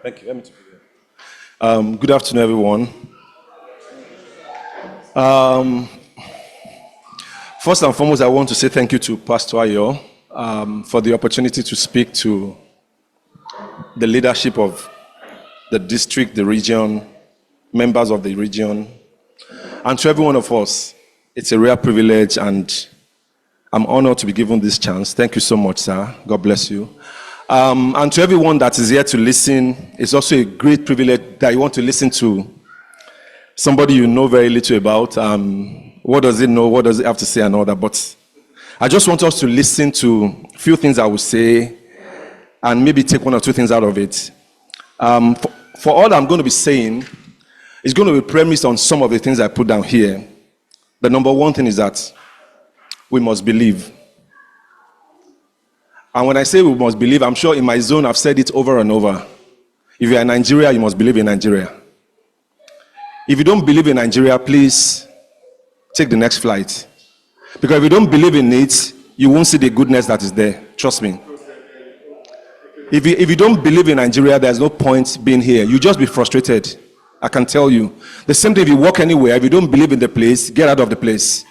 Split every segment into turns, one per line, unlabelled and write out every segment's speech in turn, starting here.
Thank you. Let me take it. Good afternoon, everyone. First and foremost, I want to say thank you to Pastor Ayo for the opportunity to speak to the leadership of the district, the region, members of the region, and to every one of us. It's a rare privilege, and I'm honored to be given this chance. Thank you so much, sir. God bless you. And to everyone that is here to listen, it's also a great privilege that you want to listen to somebody you know very little about. What does it know? What does it have to say and all that? But I just want us to listen to a few things I will say and maybe take one or two things out of it. For all I'm going to be saying, it's going to be premised on some of the things I put down here. The number one thing is that we must believe. And when I say we must believe, I'm sure in my zone I've said it over and over. If you're in Nigeria, you must believe in Nigeria. If you don't believe in Nigeria, please take the next flight. Because if you don't believe in it, you won't see the goodness that is there. Trust me. If you don't believe in Nigeria, there's no point being here. You just be frustrated. I can tell you. The same thing if you walk anywhere, if you don't believe in the place, get out of the place.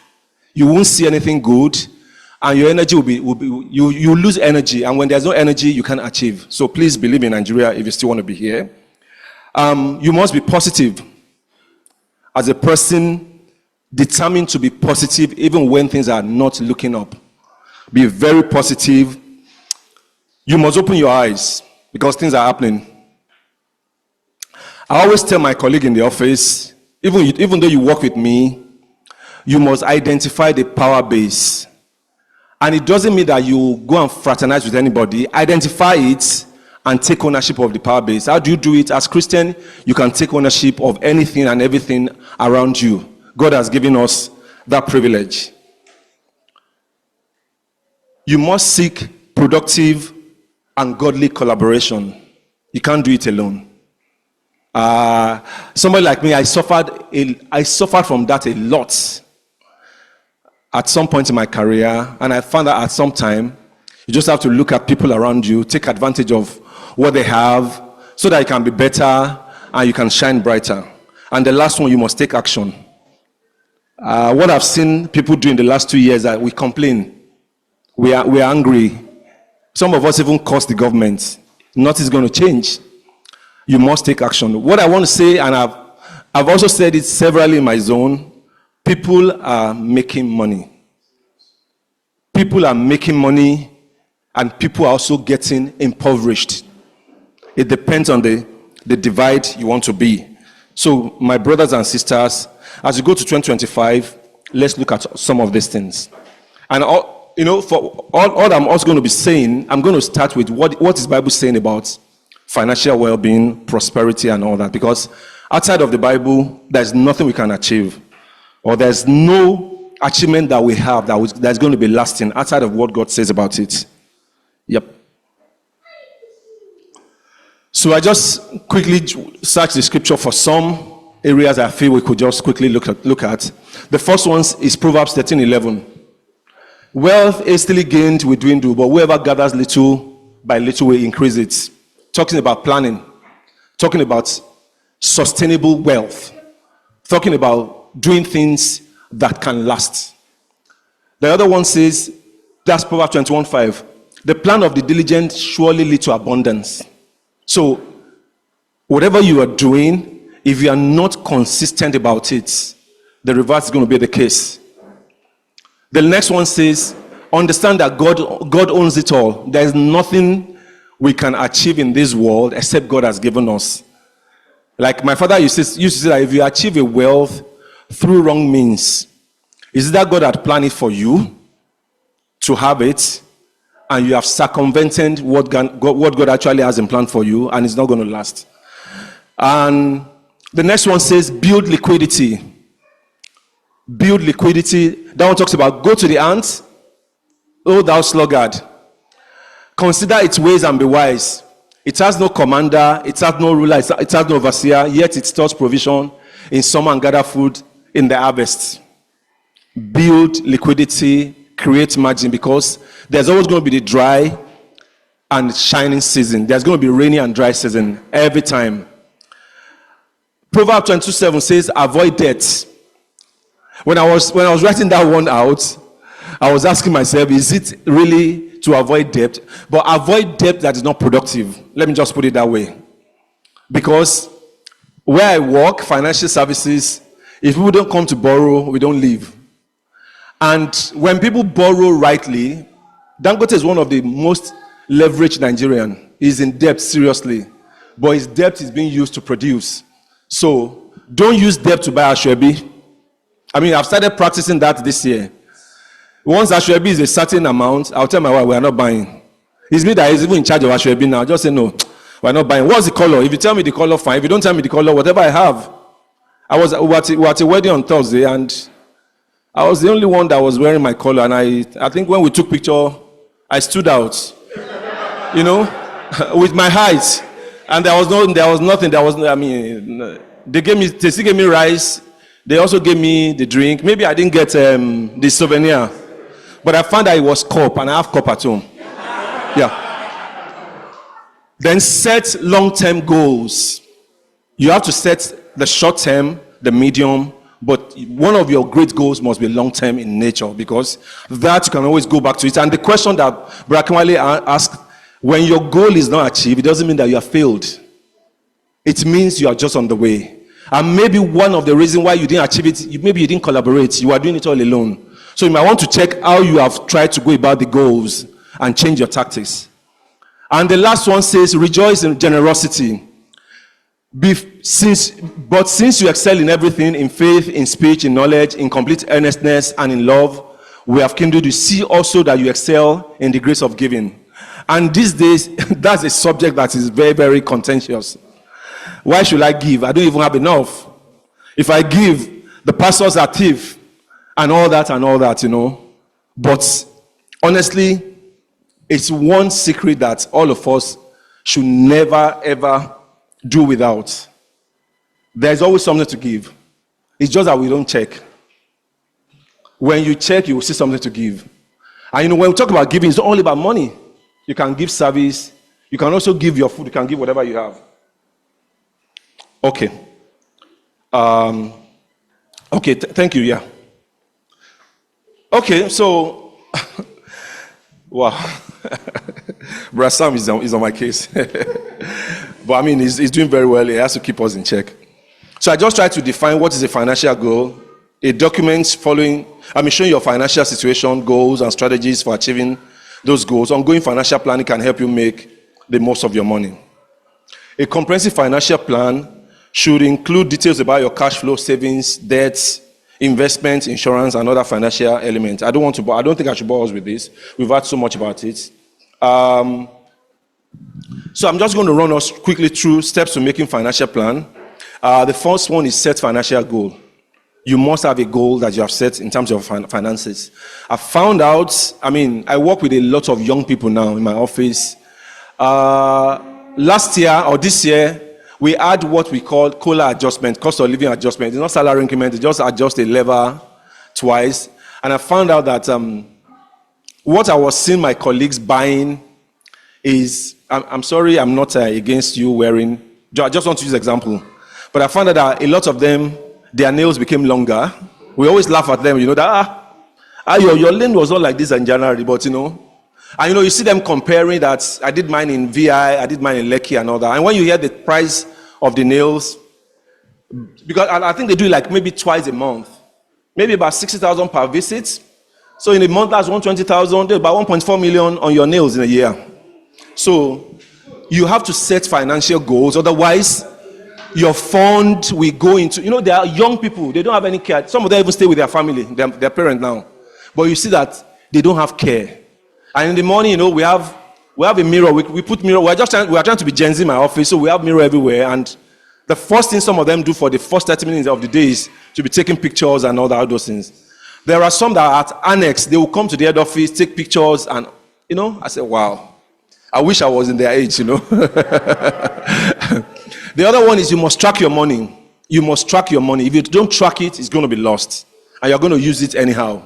You won't see anything good. And your energy will be you lose energy, and when there's no energy, you can't achieve. So please believe in Nigeria if you still want to be here. You must be positive. As a person, determined to be positive even when things are not looking up. Be very positive. You must open your eyes because things are happening. I always tell my colleague in the office, even though you work with me, you must identify the power base. And it doesn't mean that you go and fraternize with anybody. Identify it and take ownership of the power base. How do you do it? As Christian, you can take ownership of anything and everything around you. God has given us that privilege. You must seek productive and godly collaboration. You can't do it alone. Somebody like me, I suffered from that a lot. At some point in my career, and I found that at some time, you just have to look at people around you, take advantage of what they have, so that you can be better and you can shine brighter. And the last one, you must take action. What I've seen people do in the last 2 years, that we complain, we are angry. Some of us even curse the government. Nothing's going to change. You must take action. What I want to say, and I've also said it severally in my zone. People are making money. People are making money, and people are also getting impoverished. It depends on the divide you want to be. So, my brothers and sisters, as you go to 2025, let's look at some of these things. And for all I'm also going to be saying, I'm going to start with what is the Bible saying about financial well-being, prosperity, and all that. Because outside of the Bible, there's nothing we can achieve. Or there's no achievement that we have that's going to be lasting outside of what God says about it. Yep. So I just quickly searched the scripture for some areas I feel we could just quickly look at. The first one is Proverbs 13:11. Wealth hastily gained will dwindle, but whoever gathers little by little will increase it. Talking about planning. Talking about sustainable wealth. Talking about doing things that can last. The other one says, that's Proverbs 21:5. The plan of the diligent surely leads to abundance. So, whatever you are doing, if you are not consistent about it, the reverse is going to be the case. The next one says, understand that God owns it all. There is nothing we can achieve in this world except God has given us. Like my father used to say that if you achieve a wealth through wrong means, is that God had planned it for you to have it, and you have circumvented what God actually has in plan for you, and it's not going to last. And the next one says build liquidity. Build liquidity. That one talks about go to the ant, O thou sluggard. Consider its ways and be wise. It has no commander, it has no ruler, it has no overseer, yet it stores provision in summer and gather food in the harvest. Build liquidity, create margin, because there's always going to be the dry and shining season. There's going to be rainy and dry season every time. Proverbs 22:7 says, avoid debt. When I was writing that one out, I was asking myself, is it really to avoid debt? But avoid debt that is not productive. Let me just put it that way. Because where I work, financial services, if people don't come to borrow, we don't leave. And when people borrow rightly, Dangote is one of the most leveraged Nigerian. He's in debt seriously. But his debt is being used to produce. So don't use debt to buy Ashwebi. I mean, I've started practicing that this year. Once Ashwebi is a certain amount, I'll tell my wife, we are not buying. It's me that is even in charge of Ashwebi now. Just say, no, we're not buying. What's the color? If you tell me the color, fine. If you don't tell me the color, whatever I have. We were at a wedding on Thursday, and I was the only one that was wearing my color. And I think when we took picture, I stood out, you know, with my height. And they still gave me rice. They also gave me the drink. Maybe I didn't get the souvenir. But I found that it was cup, and I have cup at home. Yeah. Then set long-term goals. You have to set the short-term, the medium, but one of your great goals must be long-term in nature, because that you can always go back to it. And the question that Brakamwale asked, when your goal is not achieved, it doesn't mean that you have failed. It means you are just on the way. And maybe one of the reasons why you didn't achieve it, maybe you didn't collaborate. You are doing it all alone. So you might want to check how you have tried to go about the goals and change your tactics. And the last one says, rejoice in generosity. Since you excel in everything, in faith, in speech, in knowledge, in complete earnestness, and in love, we have kindled to see also that you excel in the grace of giving. And these days, that's a subject that is very, very contentious. Why should I give? I don't even have enough. If I give, the pastors are thief and all that, you know. But honestly, it's one secret that all of us should never, ever do without. There's always something to give. It's just that we don't check. When you check, you will see something to give. And you know, when we talk about giving, it's not only about money. You can give service. You can also give your food. You can give whatever you have. Okay. Thank you, yeah. Okay, so, wow. Brother Sam is on my case. But I mean, he's doing very well. He has to keep us in check. So I just try to define what is a financial goal. A document showing your financial situation, goals, and strategies for achieving those goals. Ongoing financial planning can help you make the most of your money. A comprehensive financial plan should include details about your cash flow, savings, debts, investments, insurance, and other financial elements. I don't think I should bore us with this. We've heard so much about it. So I'm just going to run us quickly through steps to making financial plan. The first one is set financial goal. You must have a goal that you have set in terms of finances. I found out, I work with a lot of young people now in my office. Last year or this year, we had what we call COLA adjustment, cost of living adjustment. It's not salary increment, it just adjusts a level twice. And I found out that what I was seeing my colleagues buying is, I'm sorry, I'm not against you wearing, I just want to use an example. But I found out that a lot of them, their nails became longer. We always laugh at them, that your lane was not like this in January, but and you see them comparing that I did mine in VI, I did mine in Lekki and all that. And when you hear the price of the nails, because I think they do it like maybe twice a month, maybe about 60,000 per visit. So in a month, that's 120,000, about 1.4 million on your nails in a year. So you have to set financial goals, otherwise your fund will go into, there are young people, they don't have any care. Some of them even stay with their family, their parent now. But you see that they don't have care. And in the morning, we have a mirror. We put mirror. We are trying to be Gen Z in my office, so we have mirror everywhere. And the first thing some of them do for the first 30 minutes of the day is to be taking pictures and all those things. There are some that are at annex. They will come to the head office, take pictures, and I said, wow, I wish I was in their age. The other one is you must track your money. You must track your money. If you don't track it, it's going to be lost, and you're going to use it anyhow.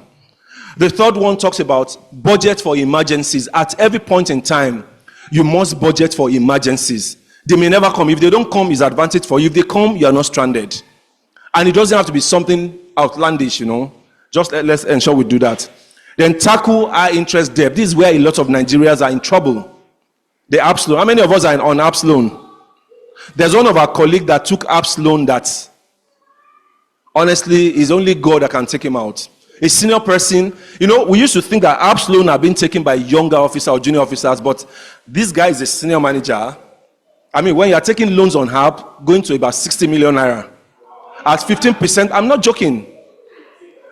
The third one talks about budget for emergencies. At every point in time, You must budget for emergencies. They may never come. If they don't come, it's advantage for you. If they come, you are not stranded. And it doesn't have to be something outlandish, Just let's ensure we do that. Then tackle high interest debt. This is where a lot of Nigerians are in trouble. The APS loan. How many of us are on APS loan? There's one of our colleagues that took APS loan that honestly is only God that can take him out. A senior person, we used to think that APS loan are being taken by younger officers or junior officers, but this guy is a senior manager. I mean, when you are taking loans on HAP, going to about 60 million naira at 15%, I'm not joking.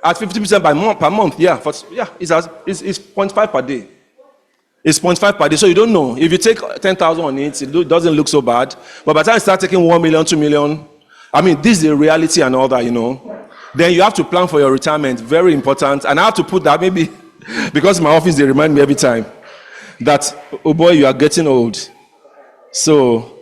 At 50% per month, it's 0.5 per day. It's 0.5 per day, so you don't know. If you take 10,000 on it, it doesn't look so bad. But by the time you start taking 1 million, 2 million, I mean, this is the reality and all that, Then you have to plan for your retirement, very important. And I have to put that maybe, because in my office they remind me every time that, oh boy, you are getting old. So,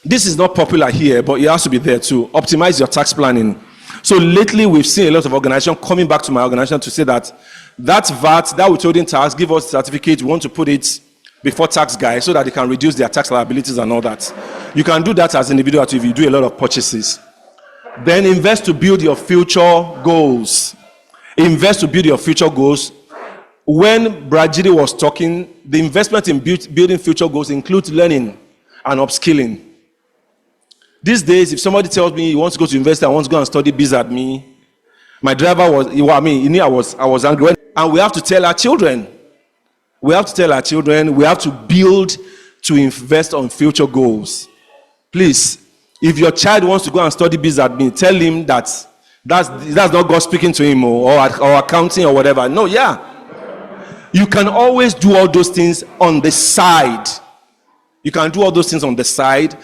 this is not popular here, but it has to be there too. Optimize your tax planning. So lately, we've seen a lot of organizations coming back to my organization to say that VAT, that withholding tax, give us certificate, we want to put it before tax guys so that they can reduce their tax liabilities and all that. You can do that as an individual if you do a lot of purchases. Then invest to build your future goals. Invest to build your future goals. When Brajidi was talking, the investment in building future goals includes learning and upskilling. These days, if somebody tells me he wants to go to university, I want to go and study biz at me, my driver was, I was angry. And we have to tell our children. We have to build to invest on future goals. Please, if your child wants to go and study biz at me, tell him that's not God speaking to him or accounting or whatever. No, you can always do all those things on the side. You can do all those things on the side.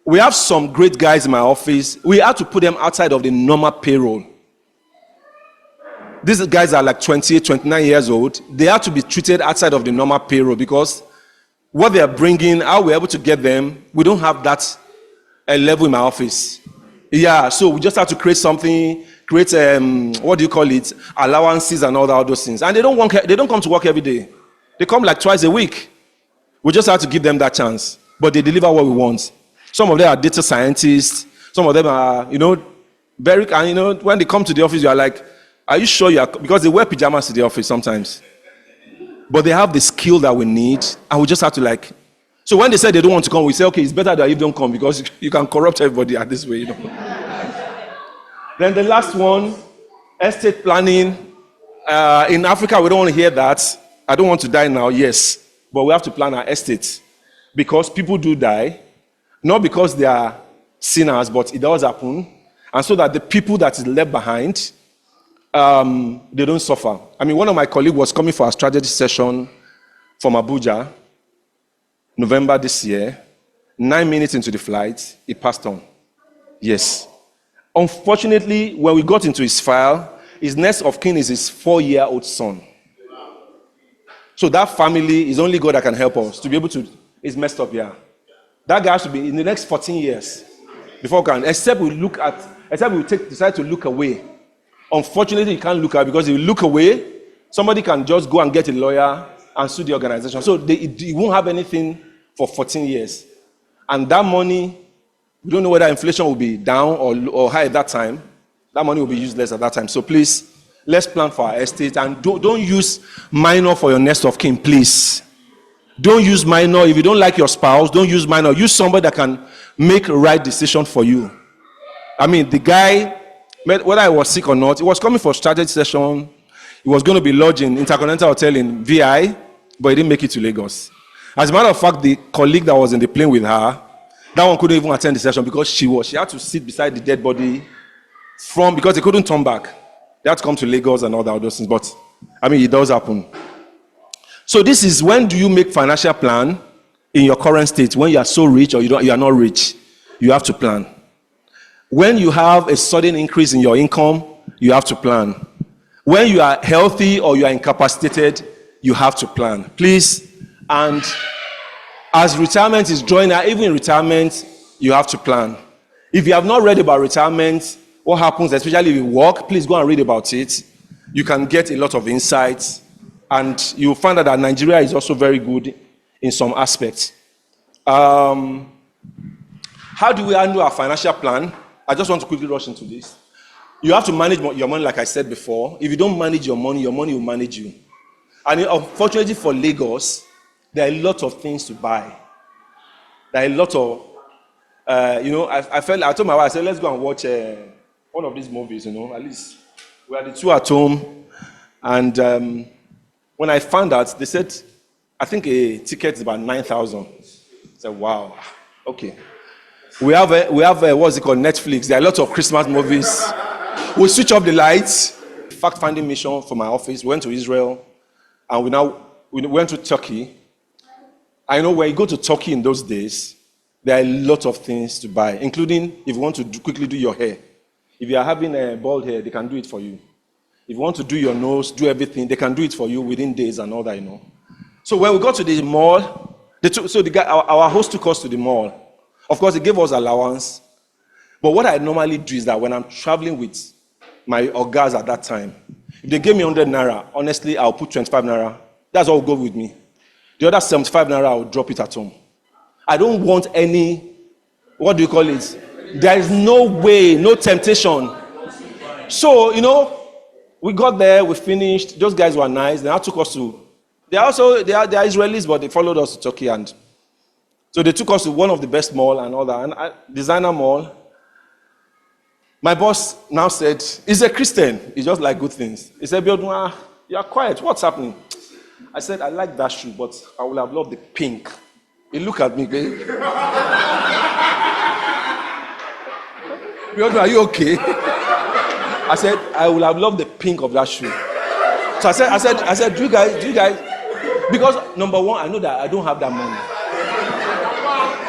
We have some great guys in my office. We have to put them outside of the normal payroll. These guys are like 28, 29 years old. They have to be treated outside of the normal payroll because what they are bringing, how we're able to get them, we don't have that level in my office. So we just have to create something, allowances and all those things. And they don't come to work every day. They come like twice a week. We just have to give them that chance. But they deliver what we want. Some of them are data scientists. Some of them are, very, and when they come to the office, you are like, are you sure you are? Because they wear pajamas to the office sometimes. But they have the skill that we need, and we just have to So when they say they don't want to come, we say, okay, it's better that you don't come because you can corrupt everybody at this way, Then the last one, estate planning. In Africa, we don't want to hear that. I don't want to die now, yes. But we have to plan our estates. Because people do die. Not because they are sinners, but it does happen. And so that the people that is left behind, they don't suffer. I mean, one of my colleagues was coming for a strategy session from Abuja, November this year. 9 minutes into the flight, he passed on. Yes. Unfortunately, when we got into his file, his next of kin is his 4-year-old son. So that family is only God that can help us to be able to. It's messed up, That guy has to be in the next 14 years before we can, except we decide to look away. Unfortunately, you can't look away because if you look away, somebody can just go and get a lawyer and sue the organization. So you won't have anything for 14 years. And that money, we don't know whether inflation will be down or high at that time. That money will be useless at that time. So please, let's plan for our estate and don't use minor for your next of kin, please. Don't use minor. If you don't like your spouse, don't use minor. Use somebody that can make a right decision for you. I mean, the guy, whether I was sick or not, he was coming for a strategy session. He was going to be lodged in Intercontinental Hotel in VI, but he didn't make it to Lagos. As a matter of fact, the colleague that was in the plane with her, that one couldn't even attend the session because she had to sit beside the dead body because they couldn't turn back. They had to come to Lagos and all that those things. But, I mean, it does happen. So this is when do you make financial plan in your current state? When you are so rich or you are not rich, you have to plan. When you have a sudden increase in your income, you have to plan. When you are healthy or you are incapacitated, you have to plan. Please, and as retirement is drawing out, even in retirement, you have to plan. If you have not read about retirement, what happens, especially if you work, please go and read about it. You can get a lot of insights And you'll find out that Nigeria is also very good in some aspects. How do we handle our financial plan? I just want to quickly rush into this. You have to manage your money, like I said before. If you don't manage your money will manage you. And unfortunately for Lagos, there are a lot of things to buy. There are a lot of, I told my wife, I said, let's go and watch one of these movies, at least. We are the two at home. And when I found out, they said, I think a ticket is about 9,000. I said, wow, okay. We have what's it called, Netflix. There are a lot of Christmas movies. We switch off the lights. Fact-finding mission for my office. We went to Israel, and we went to Turkey. I know when you go to Turkey in those days, there are a lot of things to buy, including if you want to quickly do your hair. If you are having a bald hair, they can do it for you. If you want to do your nose, do everything, they can do it for you within days and all that, So when we got to the mall, our host took us to the mall. Of course, he gave us allowance. But what I normally do is that when I'm traveling with my ogas at that time, if they gave me 100 naira, honestly, I'll put 25 naira. That's all go with me. The other 75 naira, I'll drop it at home. I don't want any, what do you call it? There is no way, no temptation. So, we got there, we finished. Those guys were nice. They now took us to, they are Israelis, but they followed us to Turkey. And so they took us to one of the best mall and all that, and designer mall. My boss now said, he's a Christian. He just like good things. He said, Abiodun, you are quiet. What's happening? I said, I like that shoe, but I would have loved the pink. He looked at me, babe. Abiodun, are you okay? I said, I would have loved the pink of that shoe. So I said, do you guys, because number one, I know that I don't have that money.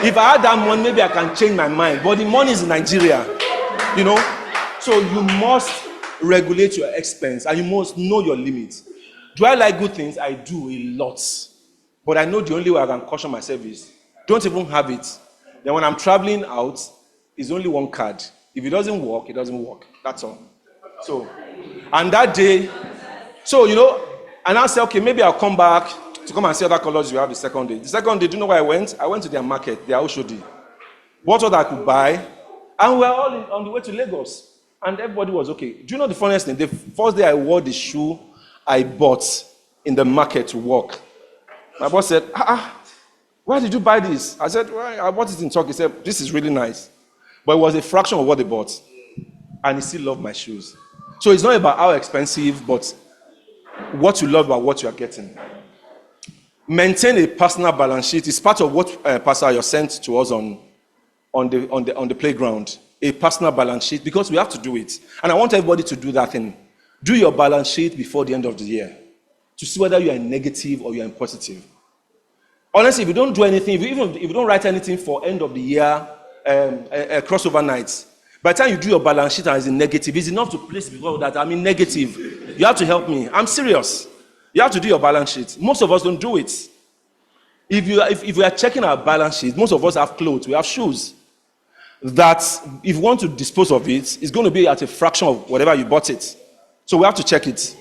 If I had that money, maybe I can change my mind. But the money is in Nigeria, So you must regulate your expense and you must know your limits. Do I like good things? I do a lot. But I know the only way I can caution myself is don't even have it. Then when I'm traveling out, it's only one card. If it doesn't work, it doesn't work. That's all. So, and that day, and I said, okay, maybe I'll come back to come and see other colors you have the second day. The second day, do you know where I went? I went to their market, their Oshodi. Bought what I could buy, and we were all on the way to Lagos. And everybody was okay. Do you know the funniest thing? The first day I wore the shoe I bought in the market to work. My boss said, where did you buy this? I said, well, I bought it in Turkey. He said, this is really nice. But it was a fraction of what they bought. And he still loved my shoes. So it's not about how expensive, but what you love about what you are getting. Maintain a personal balance sheet. It's part of what Pastor you sent to us on the playground. A personal balance sheet, because we have to do it. And I want everybody to do that thing. Do your balance sheet before the end of the year to see whether you are in negative or you are in positive. Honestly, if you don't do anything, if you don't write anything for end of the year crossover nights, by the time you do your balance sheet and it's in negative, it's enough to place before that I'm in negative. You have to help me. I'm serious. You have to do your balance sheet. Most of us don't do it. If we are checking our balance sheet, most of us have clothes, we have shoes. That if you want to dispose of it, it's going to be at a fraction of whatever you bought it. So we have to check it.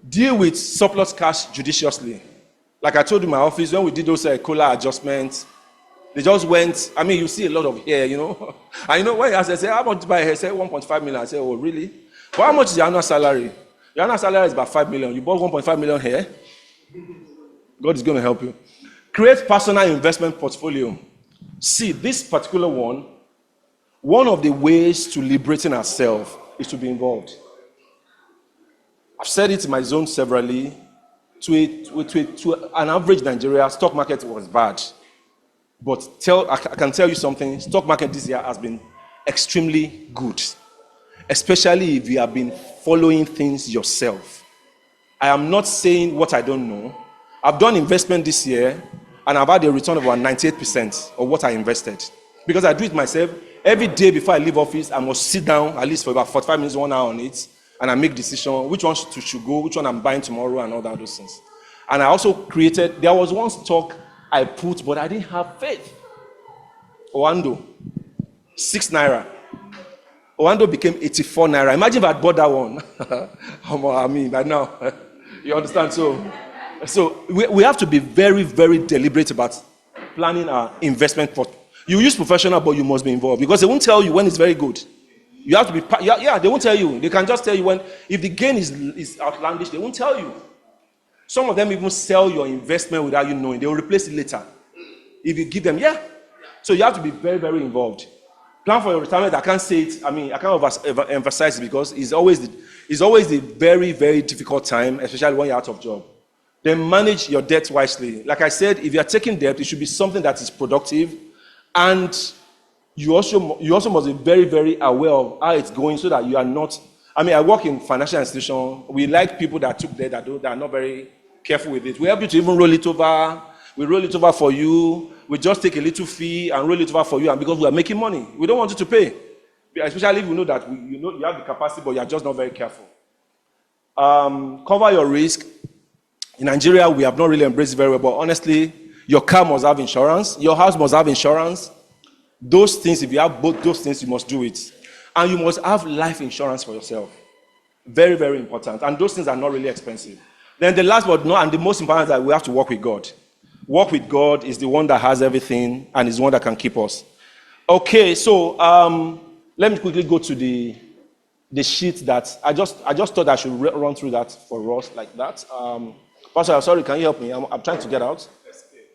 Deal with surplus cash judiciously. Like I told you in my office, when we did those COLA adjustments, they just went, you see a lot of hair, And when I say, how much to buy hair? I say 1.5 million. I say, oh, really? But how much is your annual salary? Your annual salary is about 5 million. You bought 1.5 million hair? God is going to help you. Create personal investment portfolio. See, this particular one of the ways to liberating ourselves is to be involved. I've said it in my zone severally. To an average Nigeria, stock market was bad. But I can tell you something, stock market this year has been extremely good. Especially if you have been following things yourself. I am not saying what I don't know. I've done investment this year, and I've had a return of about 98% of what I invested. Because I do it myself. Every day before I leave office, I must sit down at least for about 45 minutes, 1 hour on it, and I make decision which one should go, which one I'm buying tomorrow, and all that those things. And I also created, there was one stock I put, but I didn't have faith. Oando, 6 naira. Oando became 84 naira. Imagine if I bought that one. By now. You understand? So we have to be very, very deliberate about planning our investment. You use professional, but you must be involved because they won't tell you when it's very good. You have to be, yeah, they won't tell you. They can just tell you when, if the gain is outlandish, they won't tell you. Some of them even sell your investment without you knowing. They will replace it later. If you give them, yeah. So you have to be very, very involved. Plan for your retirement. I can't say it. I can't emphasize it because it's always the very, very difficult time, especially when you're out of job. Then manage your debt wisely. Like I said, if you're taking debt, it should be something that is productive, and you also must be very, very aware of how it's going so that you are not. I work in financial institution. We like people that took debt that are not very careful with it. We help you to even roll it over. We roll it over for you. We just take a little fee and roll it over for you, and because we are making money, we don't want you to pay. Especially if you know that you have the capacity, but you are just not very careful. Cover your risk. In Nigeria, we have not really embraced it very well, but honestly, your car must have insurance. Your house must have insurance. Those things, if you have both those things, you must do it. And you must have life insurance for yourself. Very, very important. And those things are not really expensive. Then the last but not, and the most important is that we have to work with God. Work with God is the one that has everything and is the one that can keep us. Okay, so let me quickly go to the sheet that I just thought I should run through that for us like that. Pastor, sorry, can you help me? I'm trying to get out.
Escape.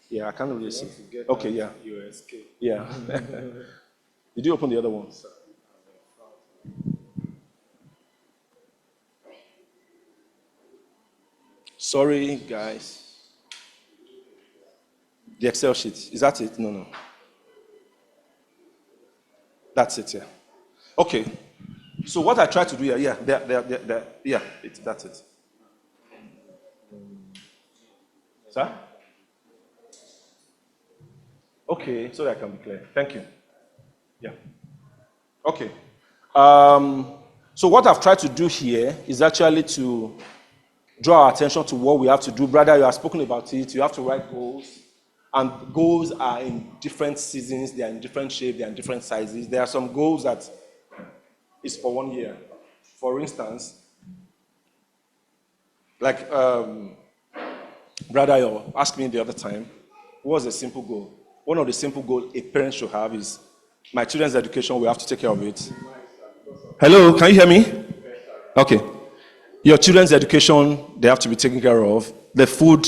Yeah, I can't really see. Okay, yeah.
You escape.
Yeah. Did you open the other one? Sorry, guys. The Excel sheet. Is that it? No. That's it, yeah. Okay. So what I try to do here, yeah, that's it. Sir? Okay, so that I can be clear. Thank you. Yeah. Okay. So what I've tried to do here is actually to draw our attention to what we have to do. Brother, you have spoken about it. You have to write goals. And goals are in different seasons. They are in different shapes. They are in different sizes. There are some goals that is for 1 year. For instance, like brother, you asked me the other time, what was a simple goal? One of the simple goals a parent should have is my children's education, we have to take care of it. Hello, can you hear me? Okay. Your children's education, they have to be taken care of. The food,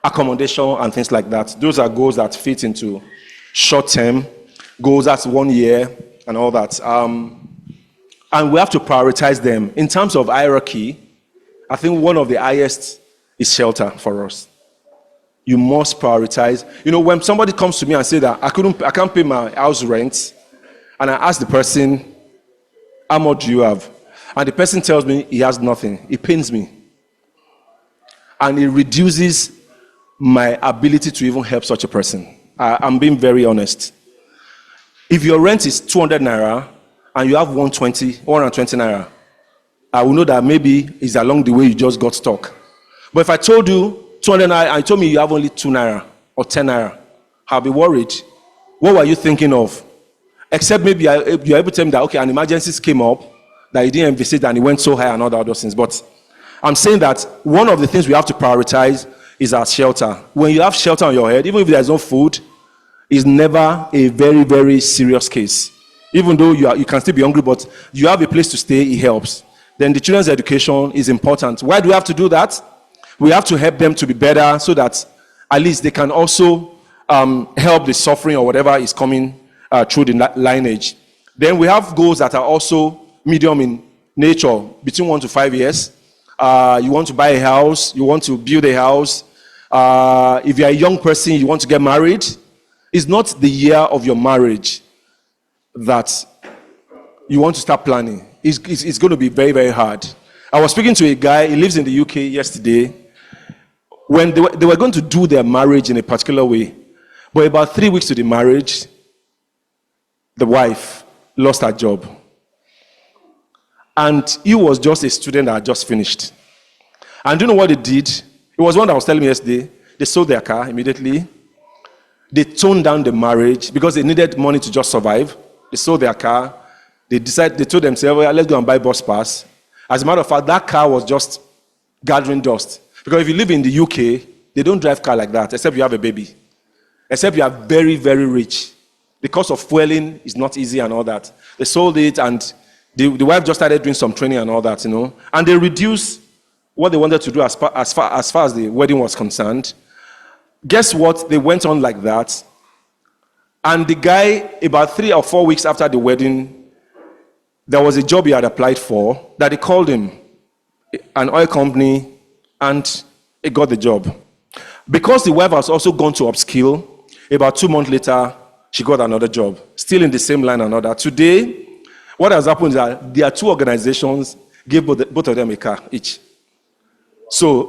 accommodation, and things like that. Those are goals that fit into short-term goals. That's 1 year and all that. And we have to prioritize them. In terms of hierarchy, I think one of the highest is shelter for us. You must prioritize. You know, when somebody comes to me and say that I can't pay my house rent, and I ask the person, how much do you have? And the person tells me he has nothing. It pains me. And it reduces my ability to even help such a person. I'm being very honest. If your rent is 200 naira and you have 120 naira, I will know that maybe it's along the way you just got stuck. But if I told you 200 naira and you told me you have only 2 naira or 10 naira, I'll be worried. What were you thinking of? Except maybe you're able to tell me that, okay, an emergency came up, that you didn't envisage and it went so high and all the other things. But I'm saying that one of the things we have to prioritize is our shelter. When you have shelter on your head, even if there's no food, it's never a very, very serious case. Even though you can still be hungry, but you have a place to stay, it helps. Then the children's education is important. Why do we have to do that? We have to help them to be better so that at least they can also help the suffering or whatever is coming through the lineage. Then we have goals that are also medium in nature, between 1 to 5 years. You want to buy a house, you want to build a house. If you're a young person, you want to get married. It's not the year of your marriage that you want to start planning. It's going to be very, very hard. I was speaking to a guy, he lives in the UK yesterday. When they were going to do their marriage in a particular way, but about 3 weeks to the marriage, the wife lost her job. And he was just a student that had just finished. And do you know what they did? It was one that was telling me yesterday. They sold their car immediately. They toned down the marriage because they needed money to just survive. They sold their car. They told themselves, well, let's go and buy bus pass. As a matter of fact, that car was just gathering dust. Because if you live in the UK, they don't drive car like that, except you have a baby. Except you are very, very rich. The cost of fueling is not easy and all that. They sold it, and the wife just started doing some training and all that, And they reduced what they wanted to do as far as the wedding was concerned. Guess what? They went on like that. And the guy, about 3 or 4 weeks after the wedding, there was a job he had applied for that they called him, an oil company, and he got the job. Because the wife has also gone to upskill, about 2 months later, she got another job, still in the same line and all that. Today, what has happened is that there are 2 organizations, gave both of them a car each. So,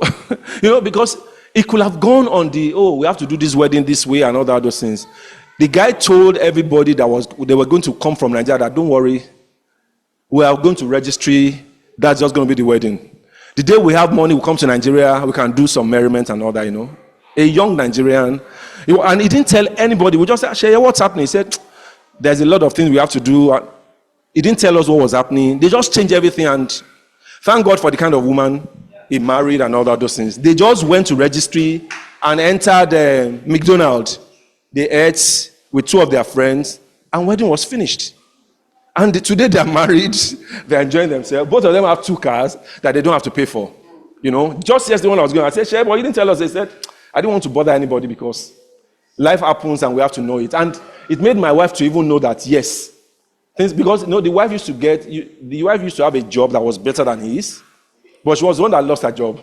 because it could have gone on we have to do this wedding this way and all that, those things. The guy told everybody they were going to come from Nigeria that, don't worry, we are going to registry, that's just going to be the wedding. The day we have money, we come to Nigeria, we can do some merriment and all that, A young Nigerian, and he didn't tell anybody. We just said, Shey, what's happening? He said, there's a lot of things we have to do. He didn't tell us what was happening. They just changed everything, and thank God for the kind of woman he married and all that, those things. They just went to registry and entered McDonald's. They ate with 2 of their friends, and wedding was finished. And today they are married, they're enjoying themselves. Both of them have 2 cars that they don't have to pay for. Just yesterday when I was going, I said, Shey, but you didn't tell us. They said, I didn't want to bother anybody because life happens and we have to know it. And it made my wife to even know that, yes, things, because the wife used to have a job that was better than his, but she was the one that lost her job.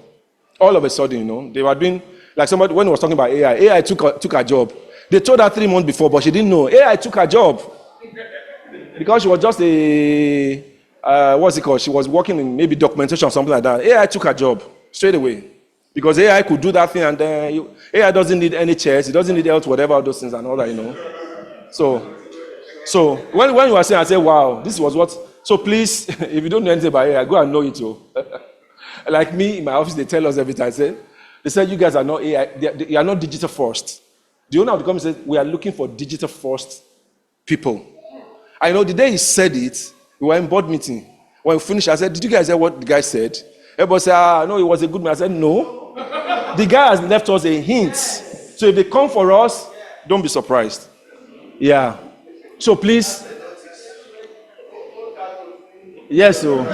All of a sudden, they were doing, like somebody, when he was talking about AI took her job. They told her 3 months before, but she didn't know. AI took her job. Because she was just what's it called? She was working in maybe documentation or something like that. AI took her job straight away. Because AI could do that thing, and AI doesn't need any chairs, it doesn't need health, whatever, those things and all that, So when you were saying, I said, wow, this was what. So please, if you don't know anything about AI, go and know it too. Like me, in my office, they tell us every time. They said, you guys are not AI, you are not digital first. The owner of the company said, we are looking for digital first people. I know the day he said it, we were in board meeting. When we finished, I said, did you guys hear what the guy said? Everybody said, no, it was a good man. I said, no. The guy has left us a hint. So if they come for us, don't be surprised. Yeah. So please. Yes, so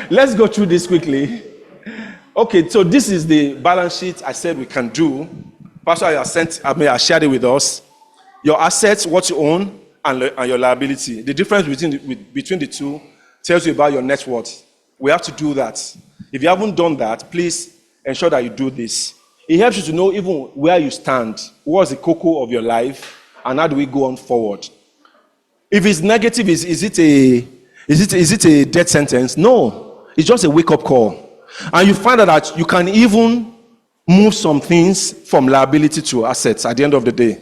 let's go through this quickly. Okay, so this is the balance sheet I said we can do. Pastor, I shared it with us. Your assets, what you own, and your liability. The difference between the two tells you about your net worth. We have to do that. If you haven't done that, please ensure that you do this. It helps you to know even where you stand, what's the cocoa of your life, and how do we go on forward. If it's negative, is it a death sentence? No, it's just a wake-up call. And you find out that you can even move some things from liability to assets at the end of the day.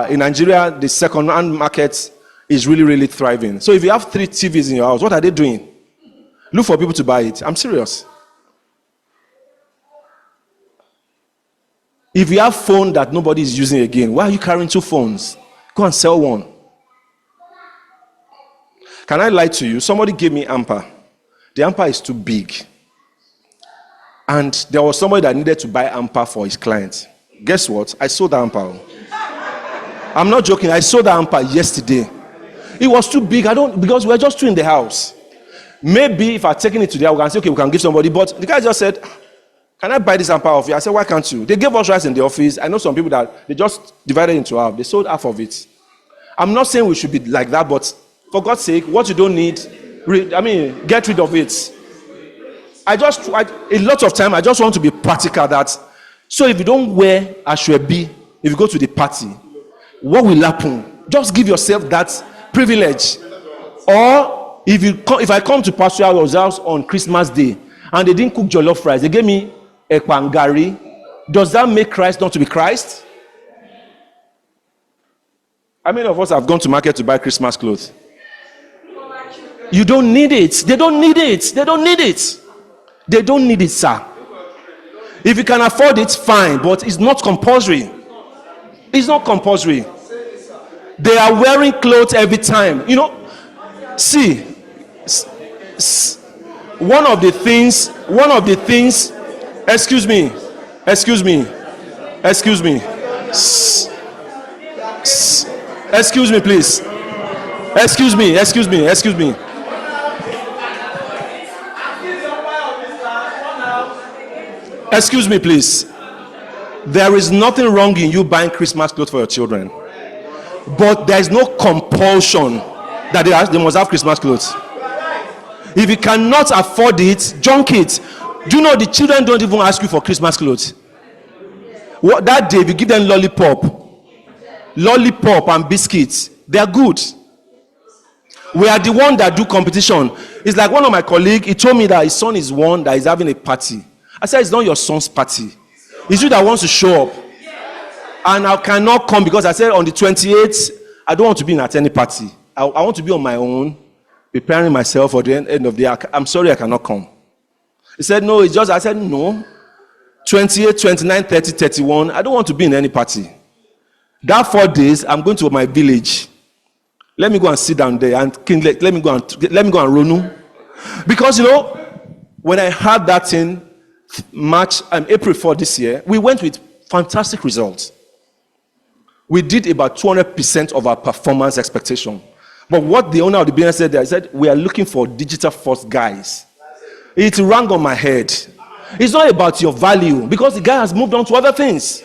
In Nigeria, the second-hand market is really, really thriving. So if you have 3 TVs in your house, what are they doing? Look for people to buy it. I'm serious. If you have a phone that nobody is using again, why are you carrying 2 phones? Go and sell one. Can I lie to you? Somebody gave me Amper. The Amper is too big. And there was somebody that needed to buy Amper for his client. Guess what? I sold the Amper. I'm not joking. I sold the Amper yesterday. It was too big. Because we're just 2 in the house. Maybe if I'd taken it today, I can say, okay, we can give somebody. But the guy just said, can I buy this Amper off you? I said, why can't you? They gave us rice in the office. I know some people that they just divided into half. They sold half of it. I'm not saying we should be like that, but for God's sake, what you don't need, get rid of it. A lot of time, I just want to be practical that, so if you don't wear Ashwebi, if you go to the party, what will happen? Just give yourself that privilege. Or if I come to Pastor house on Christmas Day and they didn't cook jollof rice, they gave me a pangari. Does that make Christ not to be Christ? How many of us have gone to market to buy Christmas clothes? You don't need it. They don't need it. They don't need it. They don't need it, sir. If you can afford it, fine, but it's not compulsory. It's not compulsory. They are wearing clothes every time. See, One of the things, excuse me, excuse me, excuse me, excuse me, please. Excuse me, excuse me, excuse me. Excuse me, please. There is nothing wrong in you buying Christmas clothes for your children, but there is no compulsion that they must have Christmas clothes. If you cannot afford it, junk it. Do you know the children don't even ask you for Christmas clothes? What, that day, if you give them lollipop and biscuits, they are good. We are the one that do competition. It's like one of my colleagues, he told me that his son is one that is having a party. I said, it's not your son's party. It's you that wants to show up. And I cannot come because I said on the 28th, I don't want to be at any party. I want to be on my own, preparing myself for the end of the year. I'm sorry I cannot come. He said, no, it's just, I said, no. 28, 29, 30, 31, I don't want to be in any party. That 4 days, I'm going to my village. Let me go and sit down there and let me go and Ronu. Because when I had that in April 4 this year, we went with fantastic results. We did about 200% of our performance expectation. But what the owner of the business said there, he said, we are looking for digital first guys. It rang on my head. It's not about your value because the guy has moved on to other things.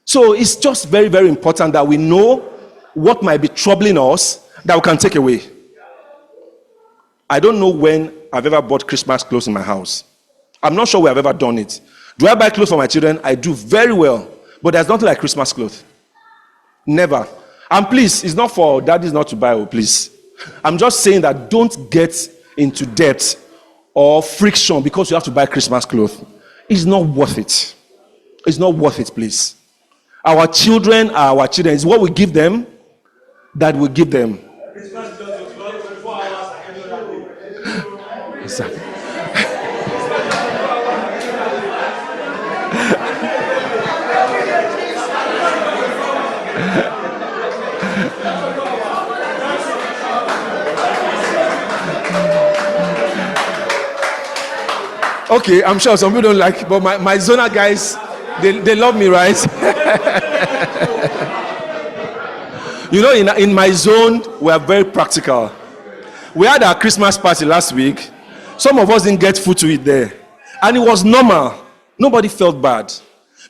So it's just very, very important that we know what might be troubling us that we can take away. I don't know when I've ever bought Christmas clothes in my house. I'm not sure we have ever done it. Do I buy clothes for my children? I do very well. But there's nothing like Christmas clothes. Never. And please, it's not for daddies not to buy, please. I'm just saying that don't get into debt or friction because you have to buy Christmas clothes. It's not worth it. It's not worth it, please. Our children are our children. It's what we give them that we give them. Christmas clothes 24 hours exactly. Okay, I'm sure some people don't like it, but my Zona guys, they love me, right? In my zone, we are very practical. We had our Christmas party last week. Some of us didn't get food to eat there. And it was normal. Nobody felt bad.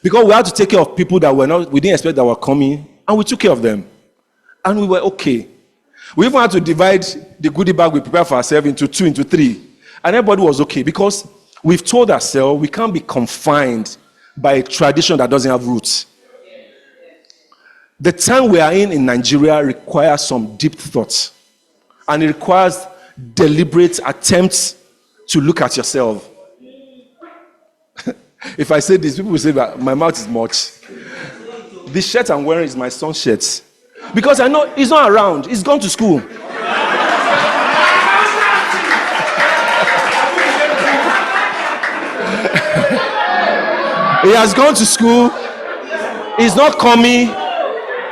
Because we had to take care of people that we didn't expect that were coming. And we took care of them. And we were okay. We even had to divide the goodie bag we prepared for ourselves into 2, into 3. And everybody was okay. Because we've told ourselves we can't be confined by a tradition that doesn't have roots. The time we are in Nigeria requires some deep thought. And it requires deliberate attempts to look at yourself. If I say this, people will say that my mouth is much. This shirt I'm wearing is my son's shirt. Because I know he's not around. He's gone to school. He has gone to school. He's not coming.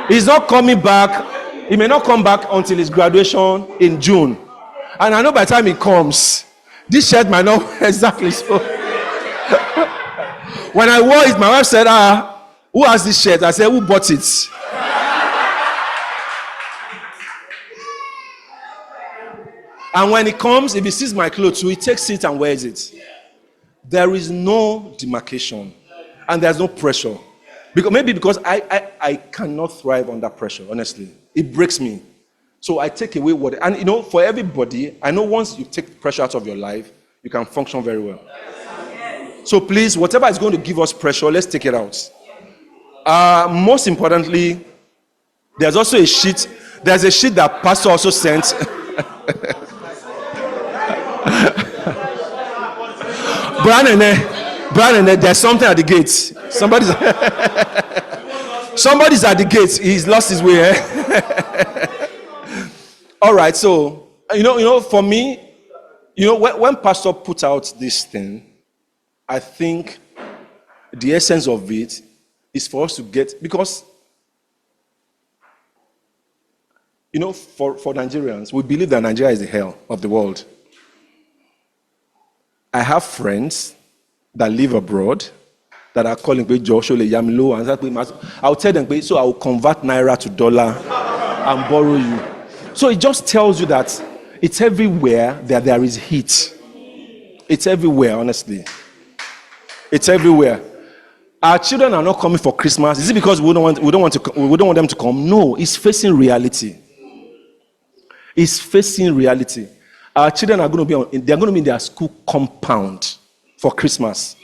He's not coming back. He may not come back until his graduation in June. And I know by the time he comes, this shirt might not exactly so. When I wore it, my wife said, who has this shirt? I said, who bought it? And when he comes, if he sees my clothes, so he takes it and wears it. There is no demarcation. And there's no pressure. Because I cannot thrive under pressure, honestly. It breaks me. So I take away for everybody, I know once you take pressure out of your life, you can function very well. So please, whatever is going to give us pressure, let's take it out. Most importantly, there's also a sheet. There's a sheet that Pastor also sent. Brian, there's something at the gate. Somebody's at the gate. He's lost his way. All right. So for me, when Pastor put out this thing, I think the essence of it is for us to get, because for Nigerians, we believe that Nigeria is the hell of the world. I have friends that live abroad that are calling me Joshua Yamilo, and I'll tell them, so I'll convert naira to dollar and borrow you. So it just tells you that it's everywhere that there is heat. It's everywhere, honestly. It's everywhere. Our children are not coming for Christmas. Is it because we don't want them to come? No, it's facing reality. It's facing reality. Our children are going to be in their school compound for Christmas.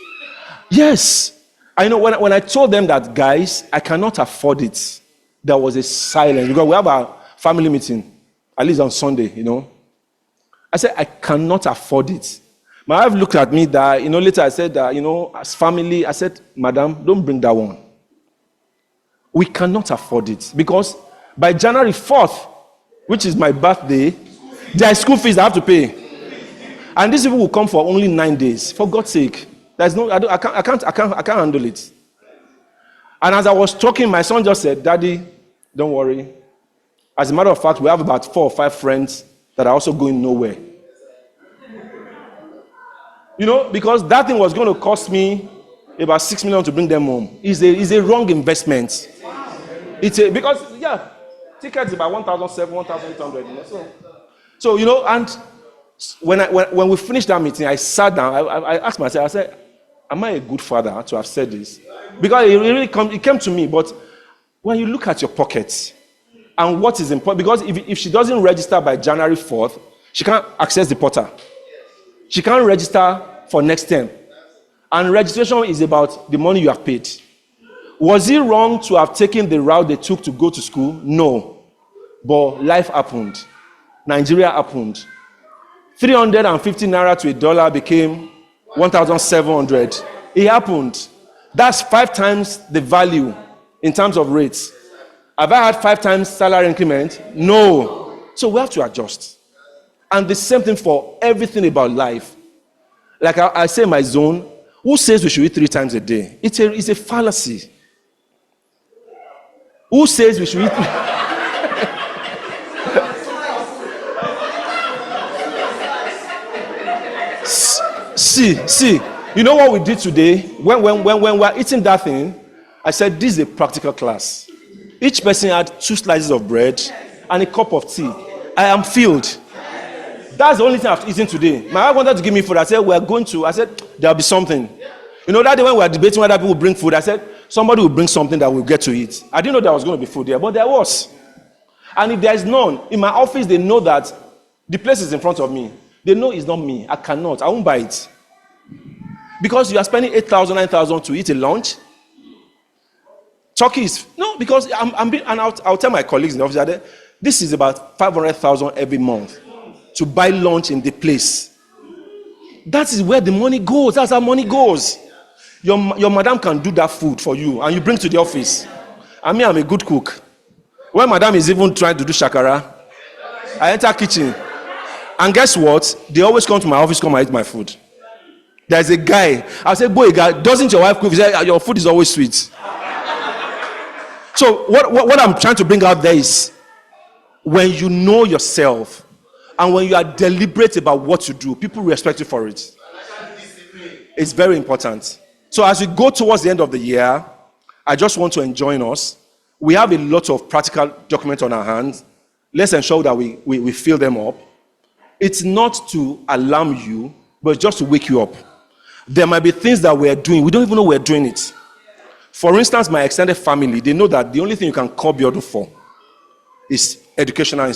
Yes. I know when I told them that, guys, I cannot afford it, there was a silence. Because we have a family meeting, at least on Sunday, I said, I cannot afford it. My wife looked at me that, later I said that, as family, I said, Madam, don't bring that one. We cannot afford it. Because by January 4th, which is my birthday, there are school fees I have to pay. And these people will come for only 9 days. For God's sake. There's no, I can't handle it. And as I was talking, my son just said, Daddy, don't worry. As a matter of fact, we have about 4 or 5 friends that are also going nowhere. Because that thing was going to cost me about 6 million to bring them home. It's a wrong investment. Because tickets about 1,700, 1,800. So and when we finished that meeting, I sat down. I asked myself, I said, am I a good father to have said this? Because it came to me. But when you look at your pockets and what is important, because if she doesn't register by January 4th, she can't access the portal. She can't register for next term. And registration is about the money you have paid. Was it wrong to have taken the route they took to go to school? No. But life happened. Nigeria happened. 350 naira to $1 became 1,700. It happened. That's 5 times the value in terms of rates. Have I had 5 times salary increment? No. So we have to adjust. And the same thing for everything about life. Like I say in my zone, who says we should eat 3 times a day? It's a fallacy. Who says we should eat? See. You know what we did today? When we're eating that thing, I said, this is a practical class. Each person had 2 slices of bread and a cup of tea. I am filled. That's the only thing I've eaten today. My wife wanted to give me food. I said, there'll be something. That day when we were debating whether people bring food, I said, somebody will bring something that we'll get to eat. I didn't know there was going to be food there, but there was. And if there is none, in my office, they know that the place is in front of me. They know it's not me. I won't buy it. Because you are spending 8,000, 9,000 to eat a lunch. Turkey is, no, because I'll tell my colleagues in the office that this is about 500,000 every month to buy lunch in the place. That is where the money goes. That's how money goes. Your madam can do that food for you and you bring to the office. I'm a good cook. When madam is even trying to do shakara, I enter kitchen. And guess what? They always come to my office, come and eat my food. There's a guy. I say, boy, guy, doesn't your wife cook? He said, your food is always sweet. So what I'm trying to bring out there is when you know yourself and when you are deliberate about what you do, people respect you for it. It's very important. So as we go towards the end of the year, I just want to enjoin us. We have a lot of practical documents on our hands. Let's ensure that we fill them up. It's not to alarm you, but just to wake you up. There might be things that we're doing. We don't even know we're doing it. For instance, my extended family, they know that the only thing you can call Abiodun for is educational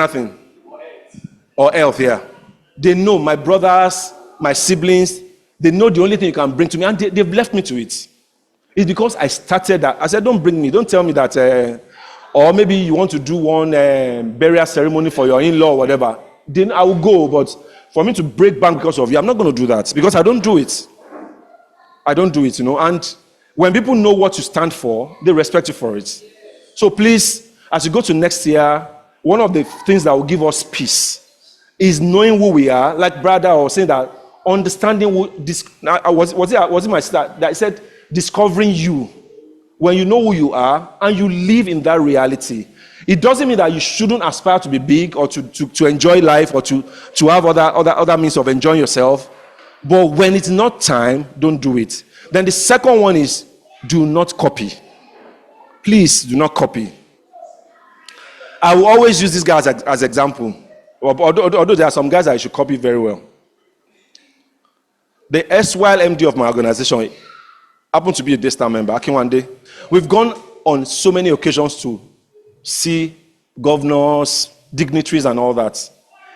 thing. Or health, yeah. They know my brothers, my siblings, they know the only thing you can bring to me, and they've left me to it. It's because I started that. I said, don't bring me, don't tell me that, or maybe you want to do one burial ceremony for your in-law or whatever. Then I will go, but for me to break bank because of you, I'm not going to do that, because I don't do it. I don't do it, and when people know what you stand for, they respect you for it. So please, as you go to next year, one of the things that will give us peace is knowing who we are. Like brother was saying that understanding who was it my sister that said discovering you. When you know who you are and you live in that reality, it doesn't mean that you shouldn't aspire to be big or to enjoy life or to have other means of enjoying yourself. But when it's not time, don't do it. Then the second one is do not copy. Please do not copy. I will always use this guy as example. Although there are some guys that I should copy very well. The erstwhile MD of my organization happened to be a Daystar member, Akinwande. We've gone on so many occasions to see governors, dignitaries, and all that.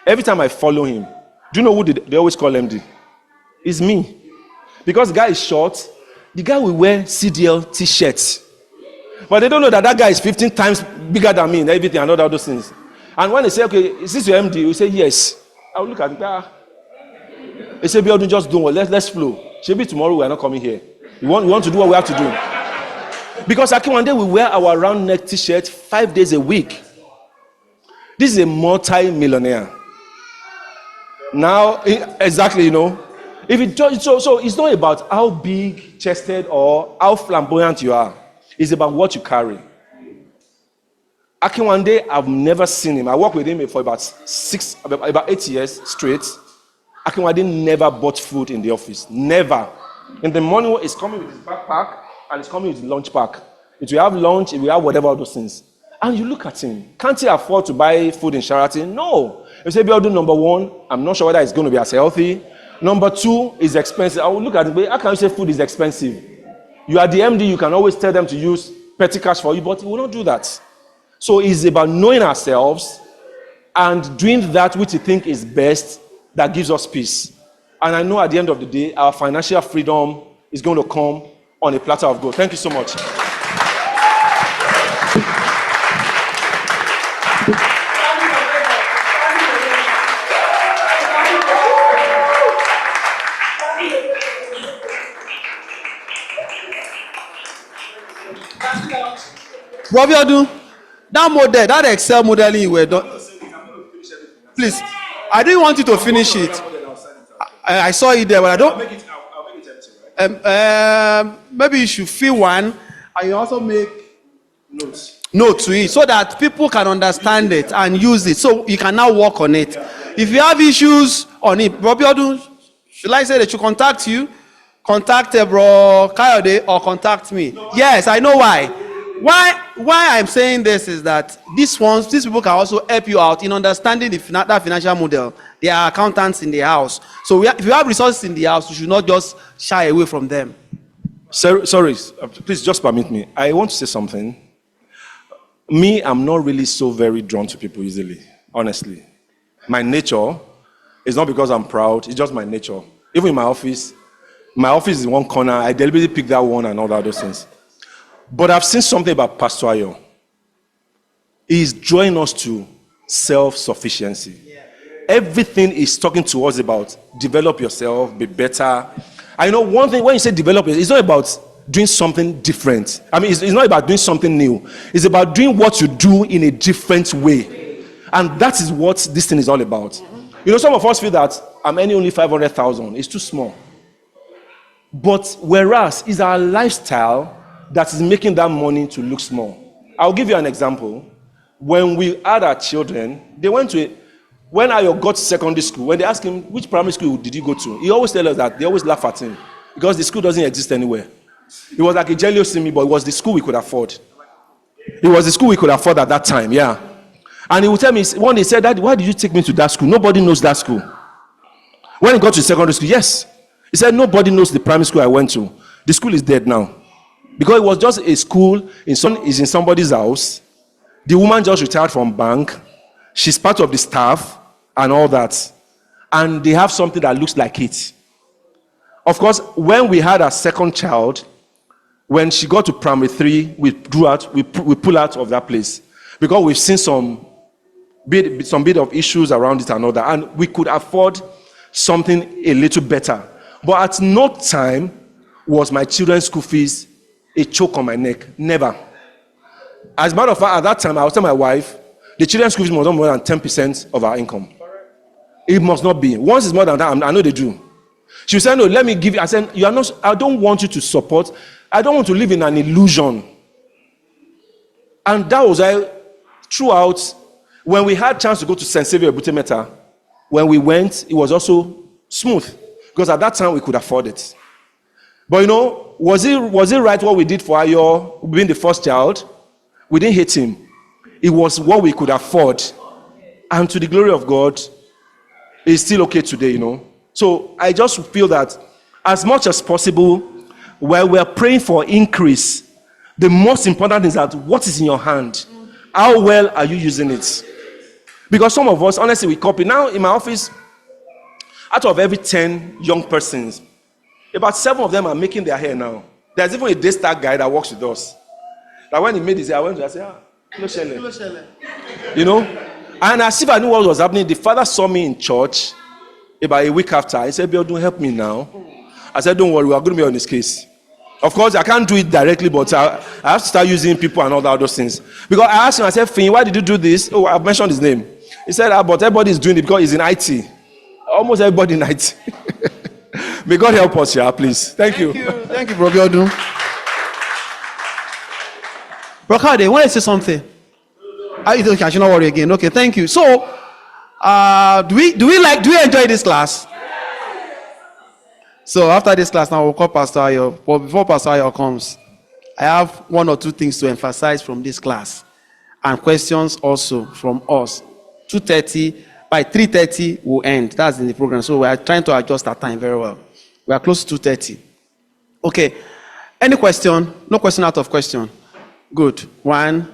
Every time I follow him, do you know who they always call MD? It's me. Because the guy is short, the guy will wear CDL t-shirts. But they don't know that guy is 15 times bigger than me and everything and all those things. And when they say, okay, is this your MD? We say, yes. I will look at it. They say, Abiodun, just don't worry. Let's flow. Maybe tomorrow we are not coming here. We want to do what we have to do. Because Akinwande will wear our round neck t-shirt 5 days a week. This is a multi-millionaire. Now, exactly, if it does, so it's not about how big chested or how flamboyant you are. It's about what you carry. Akinwande, I've never seen him. I worked with him for about 8 years straight. Akinwande never bought food in the office. Never. In the morning, he's coming with his backpack and he's coming with his lunch pack. It will have lunch, it will have whatever those things. And you look at him. Can't he afford to buy food in Sheraton? No. You say, Abiodun, number one, I'm not sure whether it's going to be as healthy. Number two, it's expensive. I will look at it. How can you say food is expensive? You are the MD, you can always tell them to use petty cash for you, but we will not do that. So it's about knowing ourselves and doing that which we think is best that gives us peace. And I know at the end of the day, our financial freedom is going to come on a platter of gold. Thank you so much.
Abiodun, that Excel modeling you were done. Please, I didn't want you to finish it. I saw it there, but I don't.
I'll make it empty, right?
Maybe you should fill one, and you also make
note
to it so that people can understand it and use it. So you can now work on it. If you have issues on it, Abiodun, should I say they should contact you? Contact bro Kayode or contact me? No, yes, I know why. Why I'm saying this is that these people can also help you out in understanding that financial model. They are accountants in the house. So if you have resources in the house, you should not just shy away from them.
Sorry, please just permit me. I want to say something. Me, I'm not really so very drawn to people easily, honestly. My nature is not because I'm proud, it's just my nature. Even in my office is in one corner, I deliberately pick that one and all those things. But I've seen something about Pastor Ayo. He's drawing us to self-sufficiency. Yeah. Everything is talking to us about develop yourself, be better. I know one thing, when you say develop, it's not about doing something different. I mean, it's not about doing something new. It's about doing what you do in a different way. And that is what this thing is all about. Mm-hmm. Some of us feel that I'm earning only 500,000. It's too small. But whereas it's our lifestyle that is making that money to look small. I'll give you an example. When we had our children, they went to when Ayo got to secondary school, when they asked him, which primary school did you go to? He always tells us that they always laugh at him because the school doesn't exist anywhere. It was like a jealous me, but it was the school we could afford. It was the school we could afford at that time, yeah. And he would tell me, one day he said, Dad, why did you take me to that school? Nobody knows that school. When he got to secondary school, yes. He said, nobody knows the primary school I went to. The school is dead now. Because it was just a school, is in somebody's house. The woman just retired from bank. She's part of the staff and all that. And they have something that looks like it. Of course, when we had our second child, when she got to primary 3, we pull out of that place. Because we've seen some bit of issues around it and all that. And we could afford something a little better. But at no time was my children's school fees a choke on my neck. Never. As a matter of fact, at that time, I was telling my wife, the children's school fees must not be more than 10% of our income. It must not be. Once it's more than that, I know they do. She said, no, let me give you. I said, I don't want you to support. I don't want to live in an illusion. And that was throughout, when we had chance to go to St. Xavier Butemeta, when we went, it was also smooth. Because at that time, we could afford it. But was it right what we did for Ayo, being the first child? We didn't hate him. It was what we could afford. And to the glory of God, it's still okay today, So I just feel that as much as possible, while we're praying for increase, the most important is that what is in your hand? How well are you using it? Because some of us, honestly, we copy. Now in my office, out of every 10 young persons, about 7 of them are making their hair now. There's even a Daystar guy that works with us. That when he made his hair, I went to say, no shele. And as if I knew what was happening, the father saw me in church about a week after. He said, Abiodun, help me now. I said, don't worry, we are going to be on this case. Of course, I can't do it directly, but I have to start using people and all those things. Because I asked him, I said, Finn, why did you do this? Oh, I've mentioned his name. He said, but everybody is doing it because he's in IT. Almost everybody in IT. May God help us here, please. Thank you.
Thank you, Bro Abiodun. Bro Kade, want to say something? I should not worry again. Okay, thank you. So, do we enjoy this class? So after this class, now we'll call Pastor Ayo. But before Pastor Ayo comes, I have 1 or 2 things to emphasize from this class, and questions also from us. 2:30. By 3:30, we'll end. That's in the program. So we are trying to adjust our time very well. We are close to 2:30. Okay. Any question? No question out of question. Good. 1,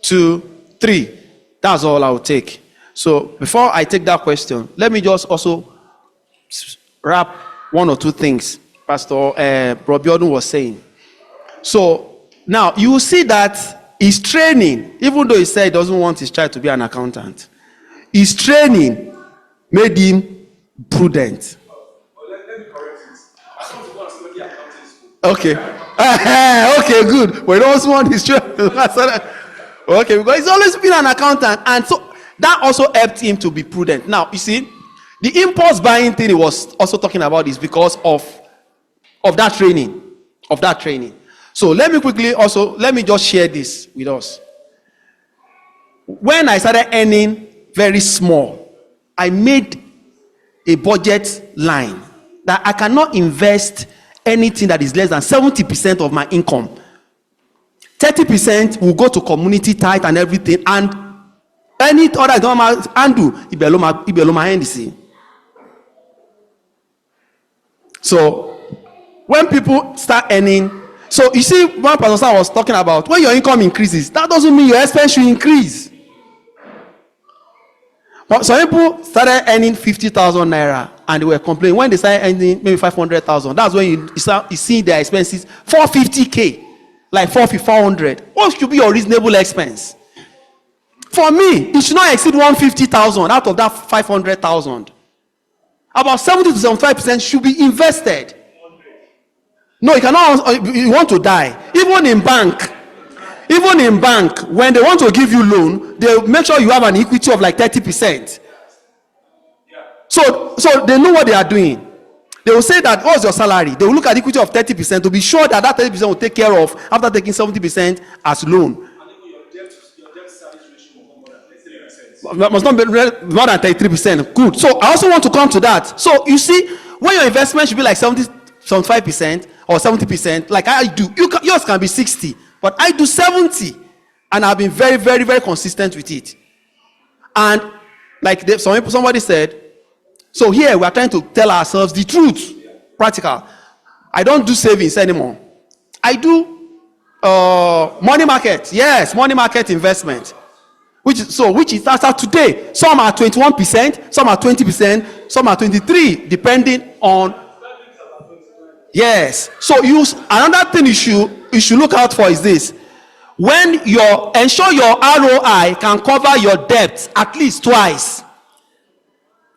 2, 3. That's all I will take. So before I take that question, let me just also wrap 1 or 2 things Pastor Abiodun was saying. So now you will see that his training, even though he said he doesn't want his child to be an accountant, his training made him prudent.
Let me correct it.
Okay. Okay, good. We don't want his child. Okay, because he's always been an accountant, and so that also helped him to be prudent. Now, you see, the impulse buying thing he was also talking about is because of that training. So let me just share this with us. When I started earning very small, I made a budget line that I cannot invest anything that is less than 70% of my income. 30% will go to community tithe and everything, and any other I don't handle, ibeloma NDC. So when people start earning, so you see, one pastor was talking about when your income increases, that doesn't mean your expense should increase. But some people started earning 50,000 naira and they were complaining. When they started earning maybe 500,000, that's when you see their expenses 450k, like 400. What should be your reasonable expense? For me, it should not exceed 150,000 out of that 500,000. About 70 to 75% should be invested. No, you cannot. You want to die. Even in bank, when they want to give you loan, they make sure you have an equity of like 30%. So they know what they are doing. They will say that, what's your salary? They will look at equity of 30% to be sure that 30% will take care of after taking 70% as loan. Must not be more than 33%. Good. So I also want to come to that. So you see, when your investment should be like 75% or 70%, like I do, yours can be 60, but I do 70, and I've been very, very, very consistent with it. And like somebody said, so here we are trying to tell ourselves the truth, practical. I don't do savings anymore. I do money market. Yes, money market investment. Which is after today. Some are 21%, some are 20%, some are 23%, depending on. Yes. So another thing you should look out for is this. When ensure your ROI can cover your debt at least twice.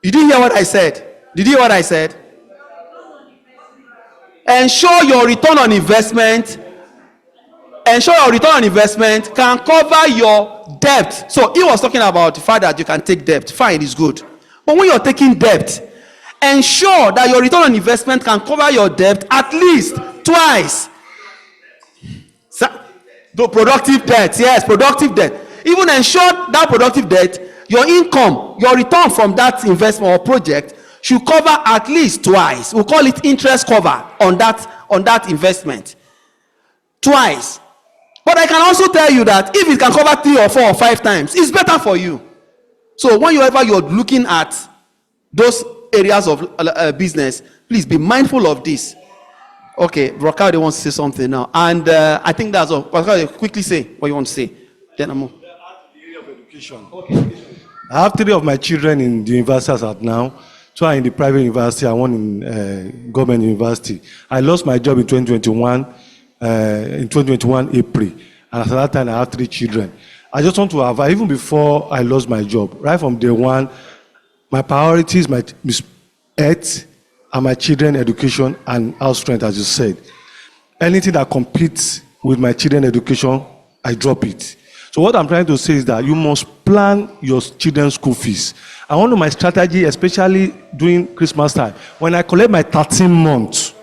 You didn't hear what I said? Did you hear what I said? Ensure your return on investment can cover your debt. So he was talking about the fact that you can take debt. Fine, it's good. But when you're taking debt, ensure that your return on investment can cover your debt at least twice. The productive debt, yes, productive debt. Even ensure that productive debt, your income, your return from that investment or project should cover at least twice. We'll call it interest cover on that investment. Twice. But I can also tell you that if it can cover 3 or 4 or 5 times, it's better for you. So whenever you're looking at those areas of business, please be mindful of this. Okay, Brokade wants to say something now. And I think that's all. Brokade, quickly say what you want to say. Then I'm on.
The area of education. Okay. I have 3 of my children in the universities at now. 2 are in the private university and 1 in government university. I lost my job in 2021, April. And at that time, I have 3 children. I just want to have, even before I lost my job, right from day one, my priorities, my health, and my children education and house strength, as you said. Anything that competes with my children education, I drop it. So what I'm trying to say is that you must plan your children's school fees. And one of my strategy, especially during Christmas time, when I collect my 13 months,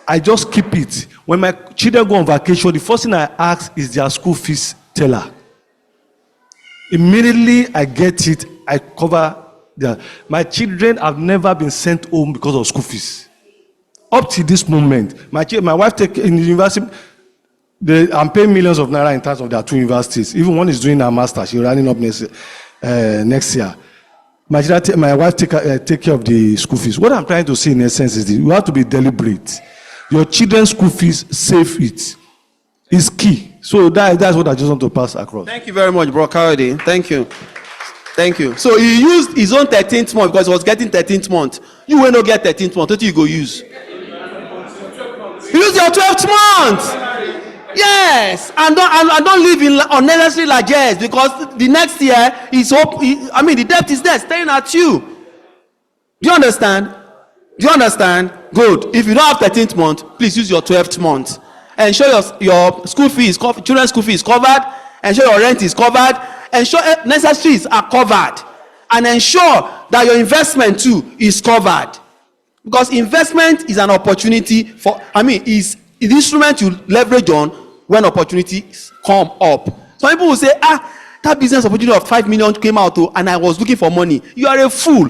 I just keep it. When my children go on vacation, the first thing I ask is their school fees teller. Immediately I get it, I cover their. My children have never been sent home because of school fees. Up to this moment, my wife take in the university. I'm paying millions of naira in terms of their 2 universities. Even one is doing her master, she's running up next year. My wife take care of the school fees. What I'm trying to say in essence is this: you have to be deliberate. Your children's school fees, save it. It's key. So that's what I just want to pass across.
Thank you very much, Bro Kayode. Thank you. Thank you. So he used his own 13th month because he was getting 13th month. You will not get 13th month. What do you go use? Use your 12th month. Yes. And don't live in unnecessary largesse, because the next year is hope. The debt is there staring at you. Do you understand? Good. If you don't have 13th month, please use your 12th month. Ensure your school fees, children's school fees covered. Ensure your rent is covered. Ensure necessaries are covered. And ensure that your investment too is covered. Because investment is an opportunity is the instrument you leverage on when opportunities come up. Some people will say, that business opportunity of 5 million came out and I was looking for money. You are a fool.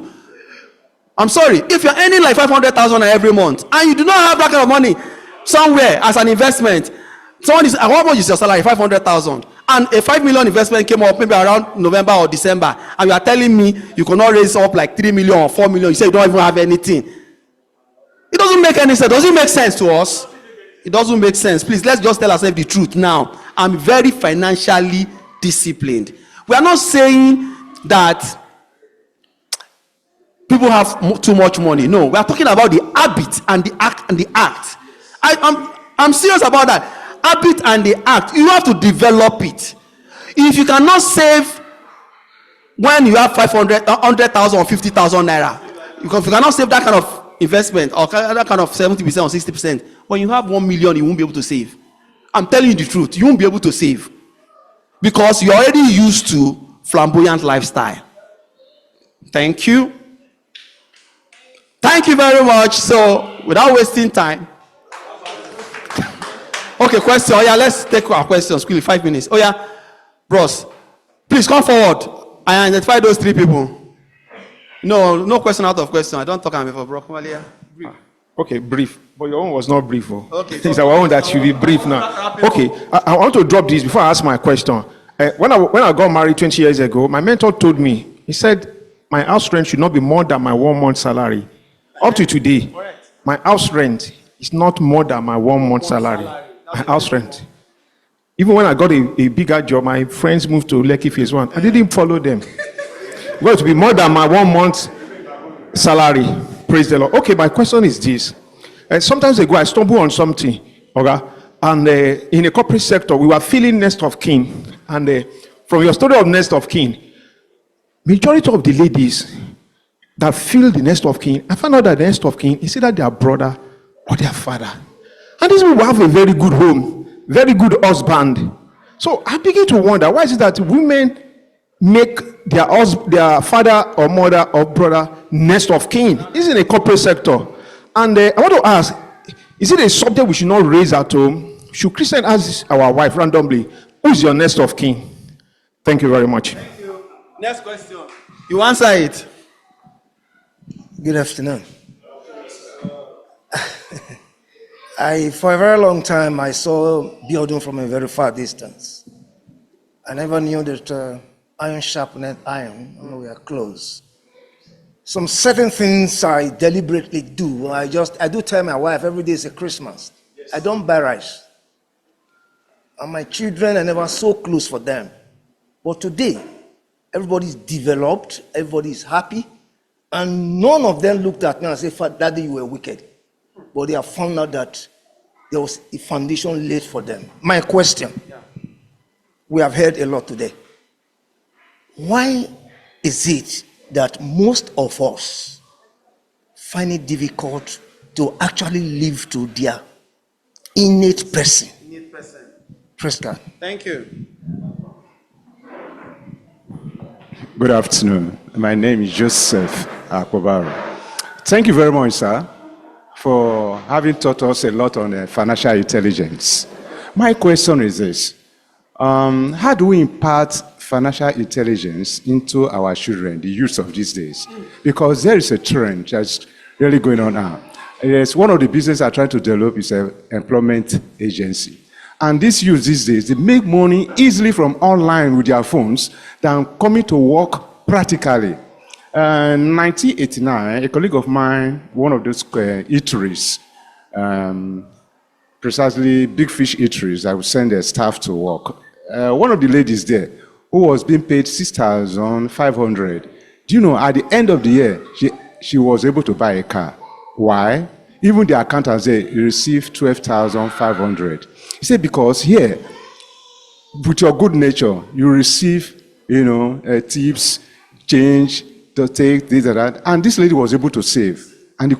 I'm sorry. If you're earning like 500,000 every month and you do not have that kind of money somewhere as an investment, how much is your salary? 500,000. And a 5 million investment came up maybe around November or December, and you are telling me you cannot raise up like 3 million or 4 million. You say you don't even have anything. It doesn't make any sense. Does it make sense to us? It doesn't make sense. Please, let's just tell ourselves the truth now. I'm very financially disciplined. We are not saying that people have too much money. No, we are talking about the habit and the act. I'm serious about that. Habit and the act. You have to develop it. If you cannot save when you have 500, 100,000 or 50,000 naira, because you cannot save that kind of investment or that kind of 70% or 60%, when you have 1 million, you won't be able to save. I'm telling you the truth. You won't be able to save because you're already used to flamboyant lifestyle. Thank you. Thank you very much. So, without wasting time. Okay, question. Oh yeah, let's take our questions quickly. 5 minutes. Oh yeah, bros, please come forward. I identify those 3 people. No question out of question. I don't talk before, bro. Come here.
Okay, brief. But your own was not brief.
Okay,
it's our own that should be brief now. Okay, I want to drop this before I ask my question. When I got married 20 years ago, my mentor told me, he said, my house rent should not be more than my 1 month salary. Up to today, my house rent is not more than my 1 month salary. My house rent. Even when I got a bigger job, my friends moved to Lekki Phase 1. I didn't follow them. It's going to be more than my 1 month salary. Praise the Lord. Okay, my question is this. Sometimes ago, I stumble on something. Okay? And in the corporate sector, we were filling Nest of Kin. And from your story of Nest of Kin, majority of the ladies that fill the Nest of Kin, I found out that the Nest of Kin is either their brother or their father. And these people have a very good home, very good husband. So I begin to wonder, why is it that women make their father or mother or brother Nest of Kin? This is in a corporate sector. And I want to ask, is it a subject we should not raise at home? Should Christian ask our wife randomly, who's your Nest of Kin? Thank you very much.
Thank you. Next question. You answer it.
Good afternoon. For a very long time, I saw Abiodun from a very far distance. I never knew that iron sharpened iron, and we are close. Some certain things I deliberately do. I do tell my wife every day is a Christmas. I don't buy rice. And my children, I never so close for them. But today, everybody's developed, everybody's happy, and none of them looked at me and said, Daddy, you were wicked. But they have found out that there was a foundation laid for them. My question, we have heard a lot today. Why is it that most of us find it difficult to actually live to their innate person? Praise God.
Thank you.
Good afternoon. My name is Joseph Akobaro. Thank you very much, sir, for having taught us a lot on financial intelligence. My question is this. How do we impart financial intelligence into our children, the youth of these days? Because there is a trend that's really going on now. Yes, one of the businesses I try to develop is an employment agency. And these youth these days, they make money easily from online with their phones than coming to work practically. In 1989, a colleague of mine, one of those eateries, precisely big fish eateries, I would send their staff to work. One of the ladies there, who was being paid 6,500, do you know, at the end of the year, she was able to buy a car. Why? Even the accountant said he received 12,500. He said, because here, with your good nature, you receive, tips, change, to take this and that. And this lady was able to save, and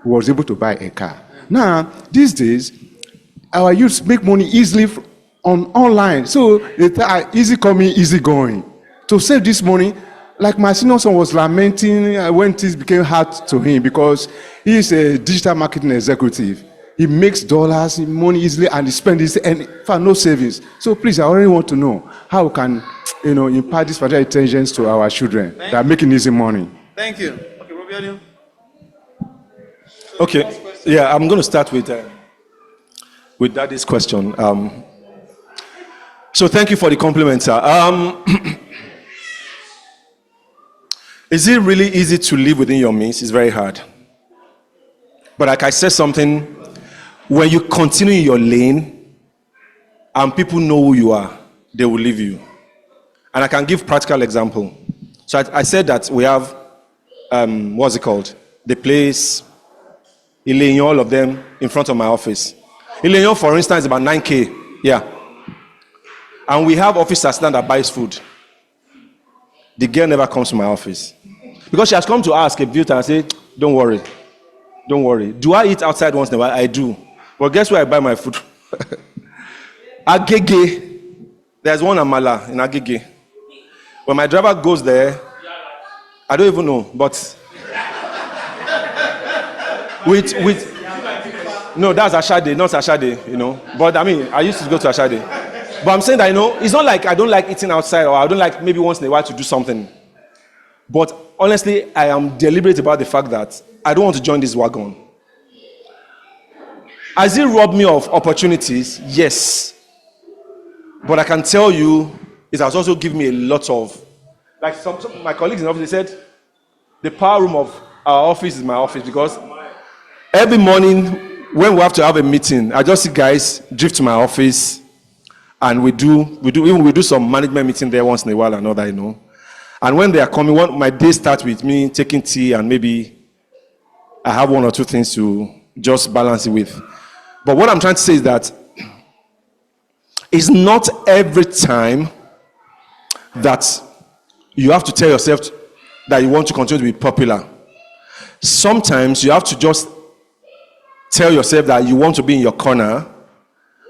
was able to buy a car. Now, these days, our youths make money easily online. So they are easy coming, easy going. To save this money, like my senior son was lamenting when things became hard to him because he is a digital marketing executive. He makes dollars, money easily, and he spends it, and for no savings. So please, I already want to know how we can, impart this financial intelligence to our children that are making easy money.
Thank you. Okay, Abiodun.
Okay, yeah, I'm going to start with Daddy's question. So thank you for the compliment, sir. Is it really easy to live within your means? It's very hard. But like I said something, when you continue in your lane and people know who you are, they will leave you. And I can give practical example. So I said that we have, what's it called? The place, Ileño, all of them in front of my office. Ileño, for instance, is about 9K. Yeah. And we have office assistant that buys food. The girl never comes to my office. Because she has come to ask a beauty and say, don't worry. Don't worry. Do I eat outside once in a while? I do. But guess where I buy my food? Agege. There's one Amala in Agege. When my driver goes there, I don't even know, but no, that's Ashade, not Ashade, But I mean, I used to go to Ashade. But I'm saying that, it's not like I don't like eating outside or I don't like maybe once in a while to do something. But honestly, I am deliberate about the fact that I don't want to join this wagon. Has it robbed me of opportunities? Yes. But I can tell you, it has also given me a lot of, like some my colleagues in the office, they said, the power room of our office is my office because every morning when we have to have a meeting, I just see guys drift to my office and we do some management meeting there once in a while and all that, And when they are coming, my day starts with me taking tea and maybe I have one or two things to just balance it with. But what I'm trying to say is that it's not every time that you have to tell yourself that you want to continue to be popular. Sometimes you have to just tell yourself that you want to be in your corner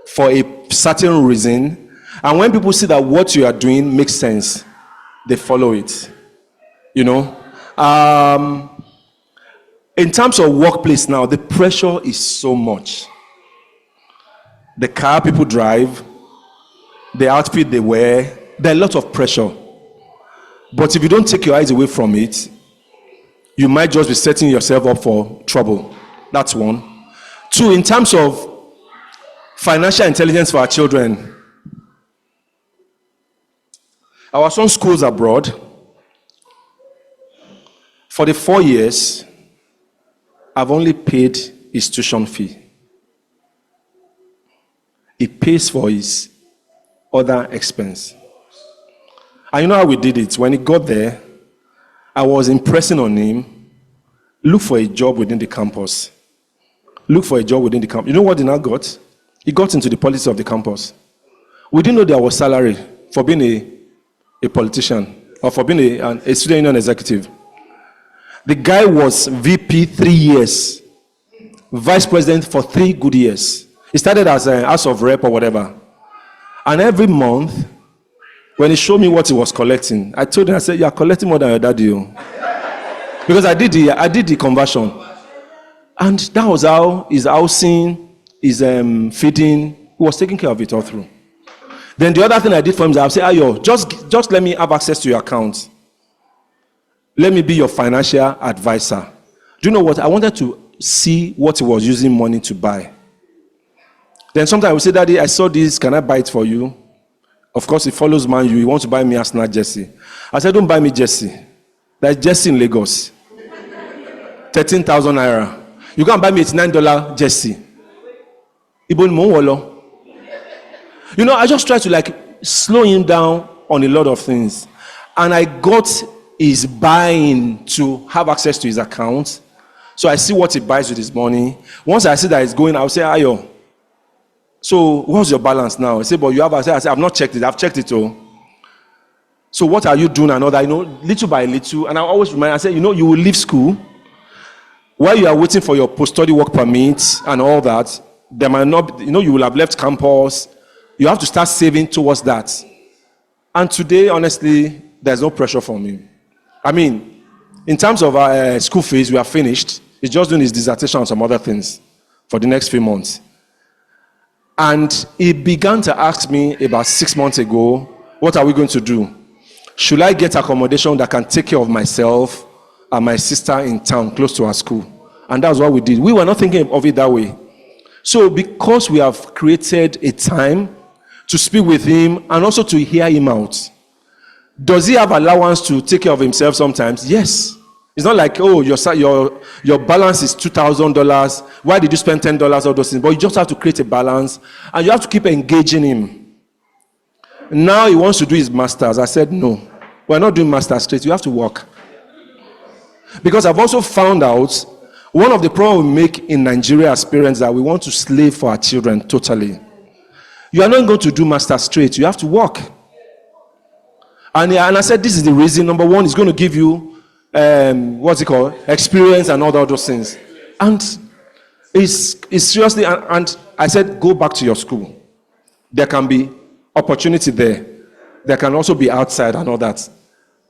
for a certain reason. And when people see that what you are doing makes sense, they follow it. In terms of workplace now, the pressure is so much. The car people drive, the outfit they wear, there are a lot of pressure. But if you don't take your eyes away from it, you might just be setting yourself up for trouble. That's one. Two, in terms of financial intelligence for our children, our son schools abroad. For the 4 years, I've only paid his tuition fee. He pays for his other expense. And you know how we did it? When he got there, I was impressing on him, look for a job within the campus. Look for a job within the campus. You know what he now got? He got into the politics of the campus. We didn't know there was salary for being a politician or for being a student union executive. The guy was VP 3 years, vice president for 3 good years. He started as a House of Rep or whatever. And every month, when he showed me what he was collecting, I told him, I said, you are collecting more than your daddy. Because I did the conversion. And that was how his housing, his feeding, he was taking care of it all through. Then the other thing I did for him is I said, Ayo, just let me have access to your account. Let me be your financial advisor. Do you know what? I wanted to see what he was using money to buy. Then sometimes I would say, Daddy, I saw this. Can I buy it for you? Of course, he follows Man U. He wants to buy me Arsenal jersey. I said, don't buy me jersey. There's jersey in Lagos. 13,000 naira. You can't buy me $89 jersey. You know, I just try to slow him down on a lot of things. And I got his buying to have access to his account. So I see what he buys with his money. Once I see that it's going, I'll say, Ayo, so what's your balance now? He said, but you have access. I said, I've not checked it. I've checked it all. So what are you doing and all that? Little by little. And I always remind, I said, you will leave school. While you are waiting for your post-study work permit and all that, there might not, you will have left campus. You have to start saving towards that. And today, honestly, there's no pressure from him. I mean, in terms of our school fees, we are finished. He's just doing his dissertation and some other things for the next few months. And he began to ask me about 6 months ago, what are we going to do? Should I get accommodation that can take care of myself and my sister in town close to our school? And that's what we did. We were not thinking of it that way. So because we have created a time to speak with him and also to hear him out, does he have allowance to take care of himself sometimes? Yes. It's not like, oh, your balance is $2,000. Why did you spend $10 on those things? But you just have to create a balance and you have to keep engaging him. Now he wants to do his masters. I said, no, we're not doing masters straight. You have to work. Because I've also found out one of the problems we make in Nigeria as parents is that we want to slave for our children totally. You are not going to do masters straight. You have to work. And I said, this is the reason. Number one, it's going to give you experience and all those things. And it's seriously, and I said, go back to your school. There can be opportunity there. There can also be outside and all that.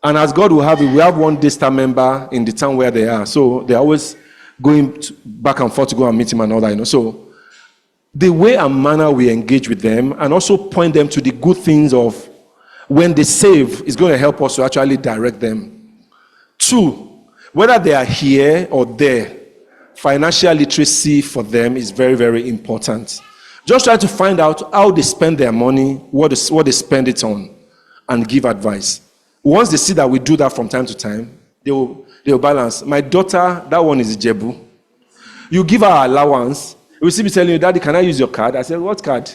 And as God will have it, we have one Daystar member in the town where they are. So they're always going back and forth to go and meet him and all that. So the way and manner we engage with them and also point them to the good things of when they save is going to help us to actually direct them. Two, whether they are here or there, financial literacy for them is very, very important. Just try to find out how they spend their money, what they spend it on, and give advice. Once they see that we do that from time to time, they will balance. My daughter, that one is Jebu. You give her allowance, she will still be telling you, Daddy, can I use your card? I said, what card?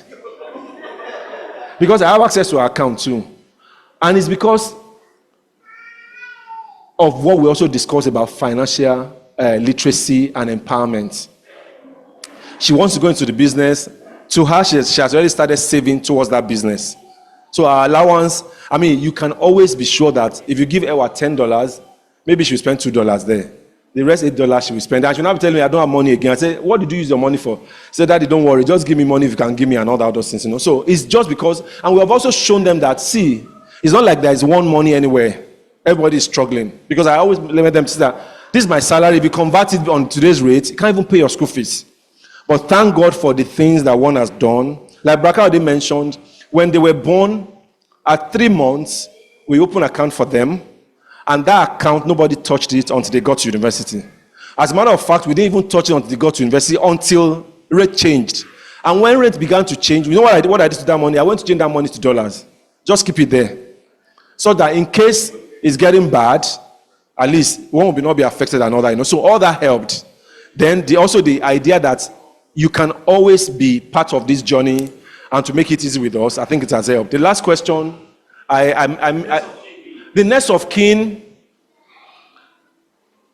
Because I have access to her account too. And it's because of what we also discussed about financial literacy and empowerment. She wants to go into the business. To her, she has already started saving towards that business. So our allowance, you can always be sure that if you give her $10, maybe she will spend $2 there. The rest $8 she will spend. And she'll not be telling me, I don't have money again. I say, what did you use your money for? She said, Daddy, don't worry. Just give me money if you can give me and all that other things. So it's just because, and we have also shown them that, see, it's not like there is one money anywhere. Everybody is struggling. Because I always let them see that this is my salary. If you convert it on today's rate, you can't even pay your school fees. But thank God for the things that one has done. Like Braka already mentioned, when they were born, at 3 months, we opened an account for them. And that account, nobody touched it until they got to university. As a matter of fact, we didn't even touch it until they got to university until rate changed. And when rate began to change, you know what I did to that money? I went to change that money to dollars. Just keep it there. So that in case it's getting bad, at least one will not be affected another. So all that helped. Then also the idea that you can always be part of this journey and to make it easy with us, I think it has helped. The last question, the next of kin,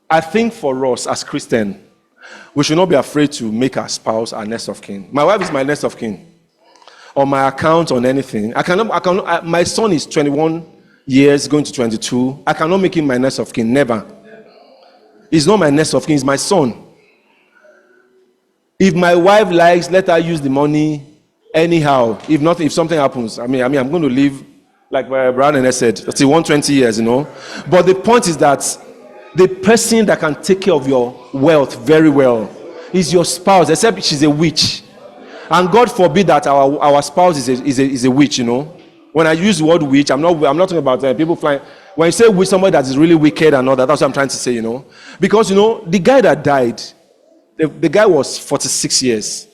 I think for us as Christians, we should not be afraid to make our spouse our next of kin. My wife is my next of kin. On my account, on anything. My son is 21 years, going to 22. I cannot make him my next of kin. Never. He's not my next of kin. He's my son. If my wife likes, let her use the money anyhow. If not, if something happens, I'm going to live like Brandon said, until 120 years, But the point is that the person that can take care of your wealth very well is your spouse, except she's a witch. And God forbid that our spouse is a witch, When I use the word witch, I'm not talking about people flying. When you say witch, somebody that is really wicked and all that, that's what I'm trying to say, Because, the guy that died, the guy was 46 years.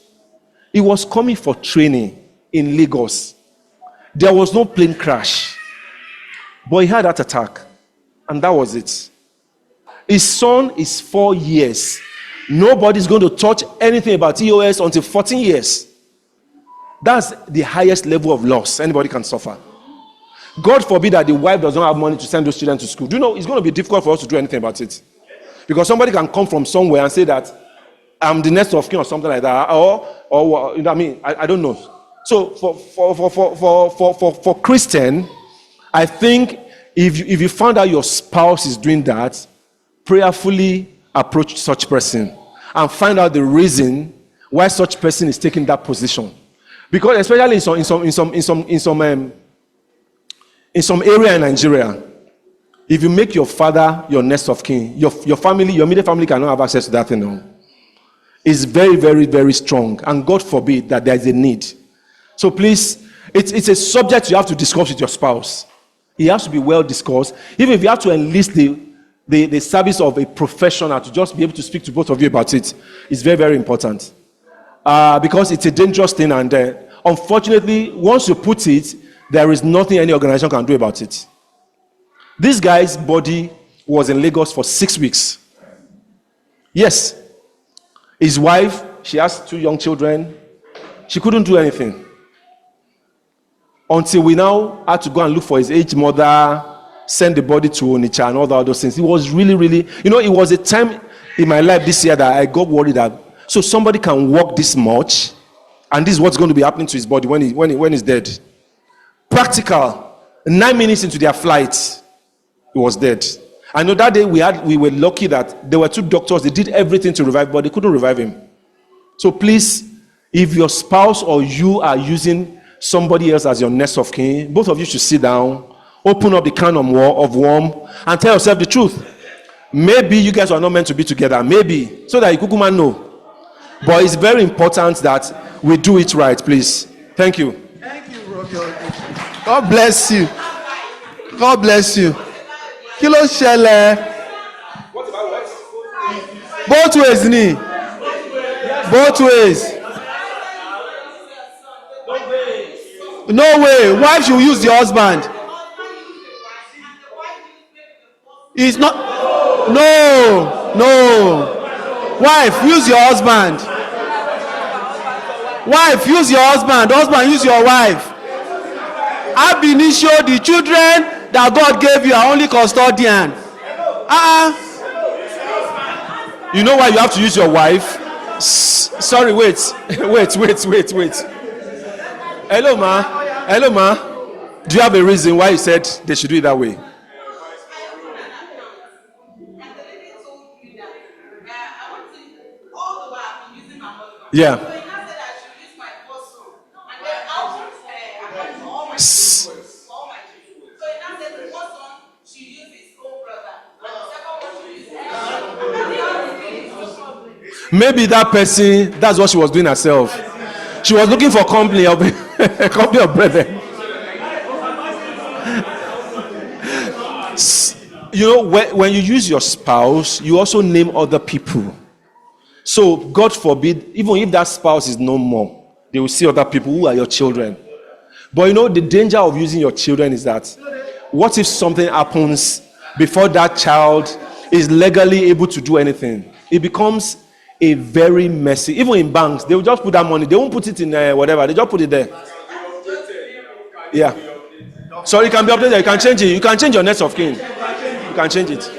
He was coming for training in Lagos. There was no plane crash. But he had that attack. And that was it. His son is 4 years. Nobody's going to touch anything about EOS until 14 years. That's the highest level of loss anybody can suffer. God forbid that the wife does not have money to send those children to school. Do you know it's going to be difficult for us to do anything about it? Because somebody can come from somewhere and say that I'm the next of kin or something like that. I don't know. So for Christian, I think if you found out your spouse is doing that, prayerfully approach such person and find out the reason why such person is taking that position. Because especially in some area in Nigeria, if you make your father your next of kin, your family, your immediate family cannot have access to that thing. No. It's very, very, very strong, and God forbid that there is a need. So please, it's a subject you have to discuss with your spouse. It has to be well discussed. Even if you have to enlist the service of a professional to just be able to speak to both of you about it, it's very, very important. Because it's a dangerous thing, and unfortunately, once you put it, there is nothing any organization can do about it. This guy's body was in Lagos for 6 weeks. Yes. His wife, she has 2 young children. She couldn't do anything. Until we now had to go and look for his aged mother, send the body to Onitsha and all those things. It was really, really, it was a time in my life this year that I got worried that, so somebody can walk this much, and this is what's going to be happening to his body when he's dead. Practical. 9 minutes into their flight, he was dead. I know that day we were lucky that there were 2 doctors. They did everything to revive, but they couldn't revive him. So please, if your spouse or you are using somebody else as your next of kin, both of you should sit down, open up the can of worm, and tell yourself the truth. Maybe you guys are not meant to be together. Maybe. So that you could know. But it's very important that we do it right, please. Thank you.
Thank you, Robert. God bless you. God bless you. Kilo ṣẹlẹ̀. Both ways ni. Both ways. No way. Wife should use the husband. It's not. No. Wife, use your husband. Wife, use your husband. Husband, use your wife. Ab initio, the children that God gave you are only custodian.
You know why you have to use your wife? Sorry, wait. Hello, ma. Do you have a reason why you said they should do it that way? Yeah. Maybe that person, that's what she was doing herself. She was looking for company of a company of brethren. You know, when you use your spouse, you also name other people. So, God forbid, even if that spouse is no more, they will see other people who are your children. But you know, the danger of using your children is that what if something happens before that child is legally able to do anything? It becomes a very messy. Even in banks, they will just put that money. They won't put it in whatever. They just put it there. Yeah. So it can be updated. You can change it. You can change your next of kin. You can change it.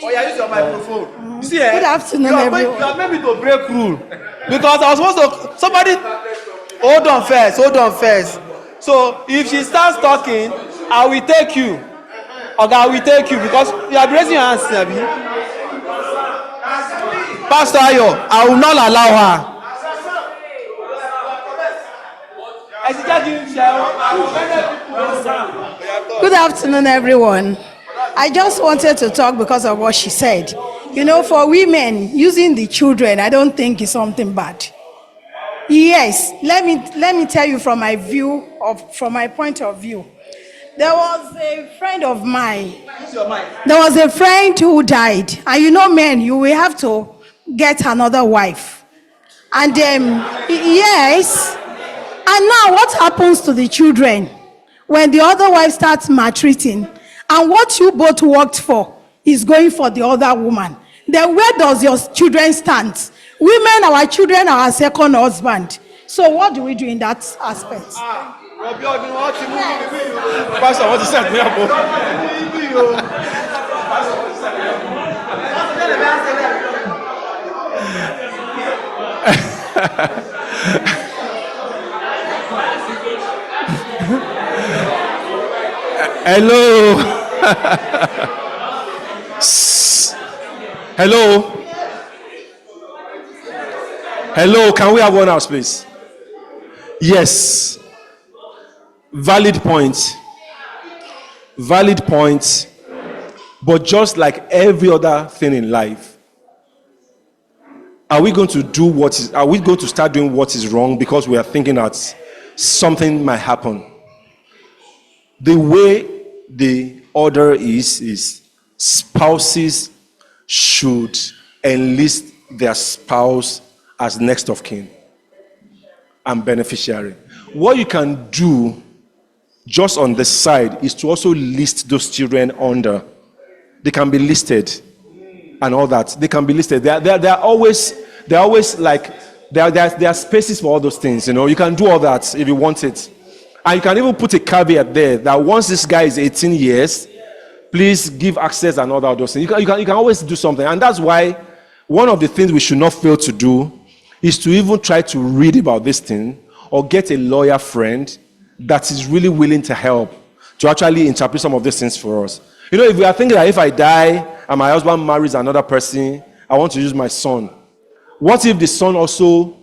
Oh, yeah, use your microphone. You see,
Good afternoon, everyone.
You are maybe to break rule. Because I was supposed to, somebody, hold on first. So if she starts talking, I will take you. Okay, I will take you because you are raising your hands, Nabi. Pastor Ayo, I will not allow her.
Good afternoon, everyone. I just wanted to talk because of what she said. You know, for women, using the children, I don't think is something bad. Yes, let me tell you from my point of view. There was a friend of mine. There was a friend who died, and you know, men, you will have to get another wife. And yes, and now what happens to the children when the other wife starts maltreating, and what you both worked for is going for the other woman? Then where does your children stand? Women, our children are our second husband. So what do we do in that aspect?
Pastor, what is that? Hello. Hello. Hello, can we have one house, please? Yes. Valid point. But just like every other thing in life, are we going to start doing what is wrong because we are thinking that something might happen? The way the order is spouses should enlist their spouse as next of kin and beneficiary. What you can do just on the side is to also list those children under. They can be listed and all that. They can be listed. They're always like there are spaces for all those things. You know, you can do all that if you want it. And you can even put a caveat there that once this guy is 18 years, please give access and all those things. You can always do something. And that's why one of the things we should not fail to do is to even try to read about this thing or get a lawyer friend that is really willing to help to actually interpret some of these things for us. You know, if we are thinking that if I die and my husband marries another person, I want to use my son. What if the son also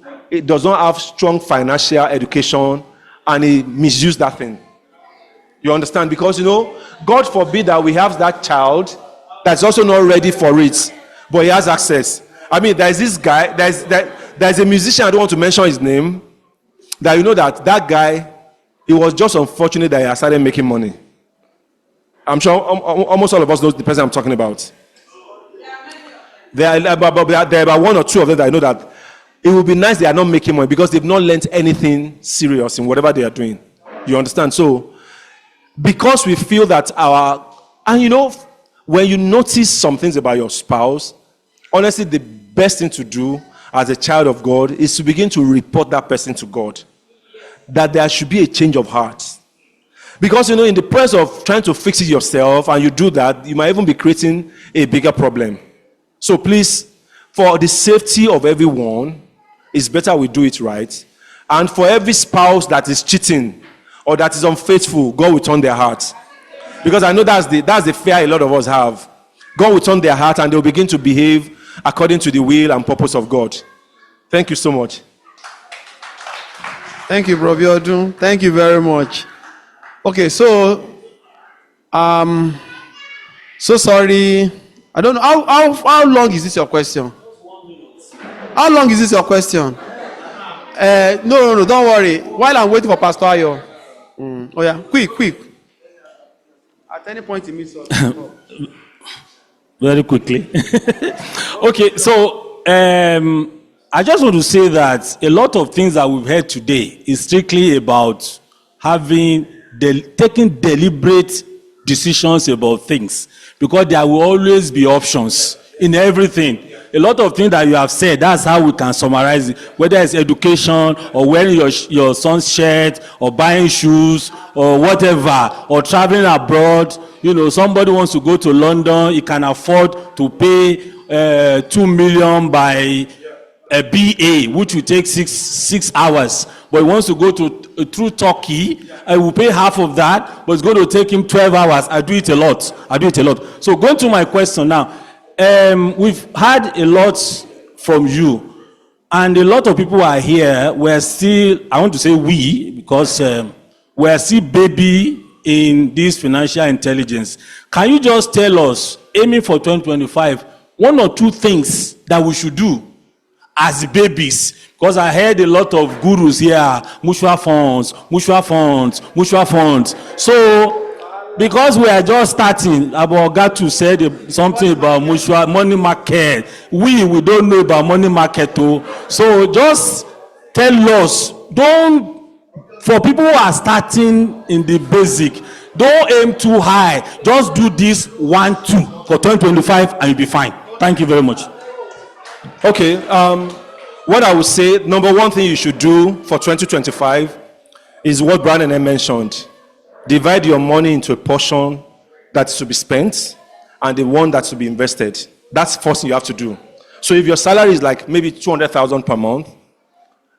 does not have strong financial education and he misused that thing? You understand? Because, you know, God forbid that we have that child that's also not ready for it, but he has access. I mean, there's this guy, there's a musician, I don't want to mention his name, that you know that guy, it was just unfortunate that he has started making money. I'm sure almost all of us know the person I'm talking about. There are about one or two of them that I know that it would be nice they are not making money because they've not learned anything serious in whatever they are doing. You understand? So, because we feel that and you know, when you notice some things about your spouse, honestly, the best thing to do as a child of God is to begin to report that person to God. That there should be a change of heart. Because, you know, in the process of trying to fix it yourself, and you do that, you might even be creating a bigger problem. So please, for the safety of everyone, it's better we do it right. And for every spouse that is cheating or that is unfaithful, God will turn their heart. Because I know that's the fear a lot of us have. God will turn their heart and they'll begin to behave according to the will and purpose of God. Thank you so much.
Thank you, Bro Abiodun. Thank you very much. Okay, so sorry. I don't know how long is this your question? How long is this your question? No, don't worry. While I'm waiting for Pastor Ayo. Oh yeah, quick. At any point in me,
Very quickly. Okay, so I just want to say that a lot of things that we've heard today is strictly about taking deliberate decisions about things, because there will always be options in everything. A lot of things that you have said, that's how we can summarize it, whether it's education or wearing your son's shirt or buying shoes or whatever, or traveling abroad. You know, somebody wants to go to London, he can afford to pay 2 million by a BA, which will take six hours, but he wants to go through Turkey. I will pay half of that, but it's going to take him 12 hours. I do it a lot. So going to my question now, we've had a lot from you, and a lot of people are here. We're still, I want to say we, because we're still baby in this financial intelligence. Can you just tell us, aiming for 2025, one or two things that we should do as babies? Because I heard a lot of gurus here, mutual funds. So, because we are just starting, Abiodun said something about mutual money market. We don't know about money market too. So just tell us, for people who are starting in the basic, don't aim too high. Just do this 1, 2 for 2025 and you'll be fine. Thank you very much.
Okay, what I would say, number one thing you should do for 2025 is what Brandon mentioned. Divide your money into a portion that's to be spent and the one that's to be invested. That's the first thing you have to do. So if your salary is like maybe 200,000 per month,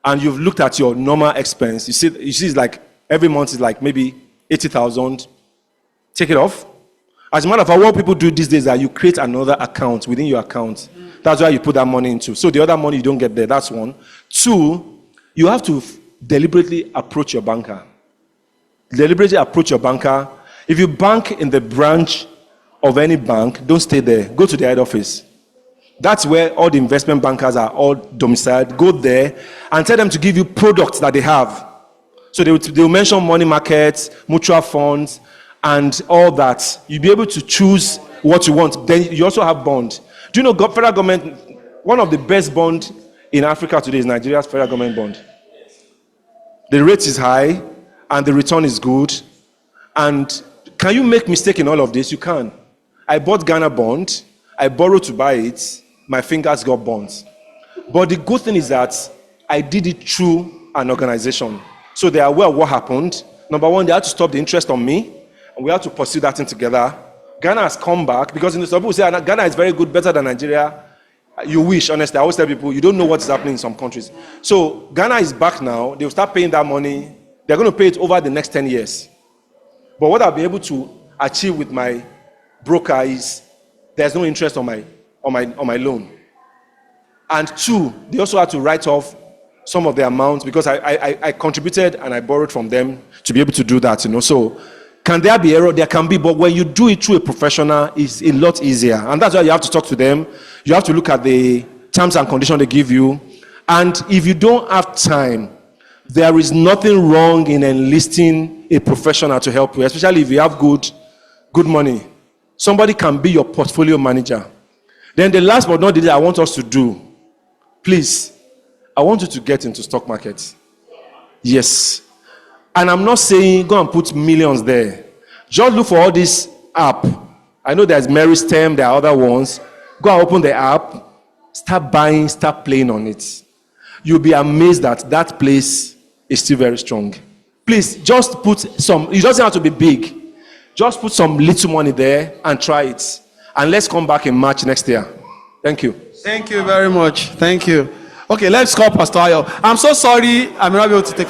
and you've looked at your normal expense, you see it's like every month is like maybe 80,000, take it off. As a matter of fact, what people do these days is that you create another account within your account. That's why you put that money into. So the other money you don't get there, that's one. Two, you have to deliberately approach your banker. If you bank in the branch of any bank, don't stay there. Go to the head office. That's where all the investment bankers are all domiciled. Go there and tell them to give you products that they have. So they will mention money markets, mutual funds, and all that. You'll be able to choose what you want. Then you also have bond. Do you know federal government, one of the best bond in Africa today is Nigeria's federal government bond. The rate is high and the return is good. And can you make mistake in all of this? You can. I bought Ghana bond. I borrowed to buy it. My fingers got burnt. But the good thing is that I did it through an organization. So they are aware of what happened. Number one, they had to stop the interest on me. And we had to pursue that thing together. Ghana has come back because some people say Ghana is very good, better than Nigeria. You wish, honestly. I always tell people, you don't know what's happening in some countries. So Ghana is back now. They will start paying that money. They're going to pay it over the next 10 years. But what I'll be able to achieve with my broker is there's no interest on my loan. And two, they also had to write off some of the amounts because I contributed and I borrowed from them to be able to do that, So can there be error? There can be, but when you do it through a professional, it's a lot easier. And that's why you have to talk to them. You have to look at the terms and conditions they give you. And if you don't have time, there is nothing wrong in enlisting a professional to help you, especially if you have good money. Somebody can be your portfolio manager. Then the last but not the least I want us to do, please, I want you to get into stock market. Yes. And I'm not saying go and put millions there. Just look for all this app. I know there's Meristem, there are other ones. Go and open the app, start buying, start playing on it. You'll be amazed that place is still very strong. Please, just put some, it doesn't have to be big. Just put some little money there and try it. And let's come back in March next year. Thank you.
Thank you very much. Thank you. Okay, let's call Pastor Ayo. I'm so sorry I may not be able to take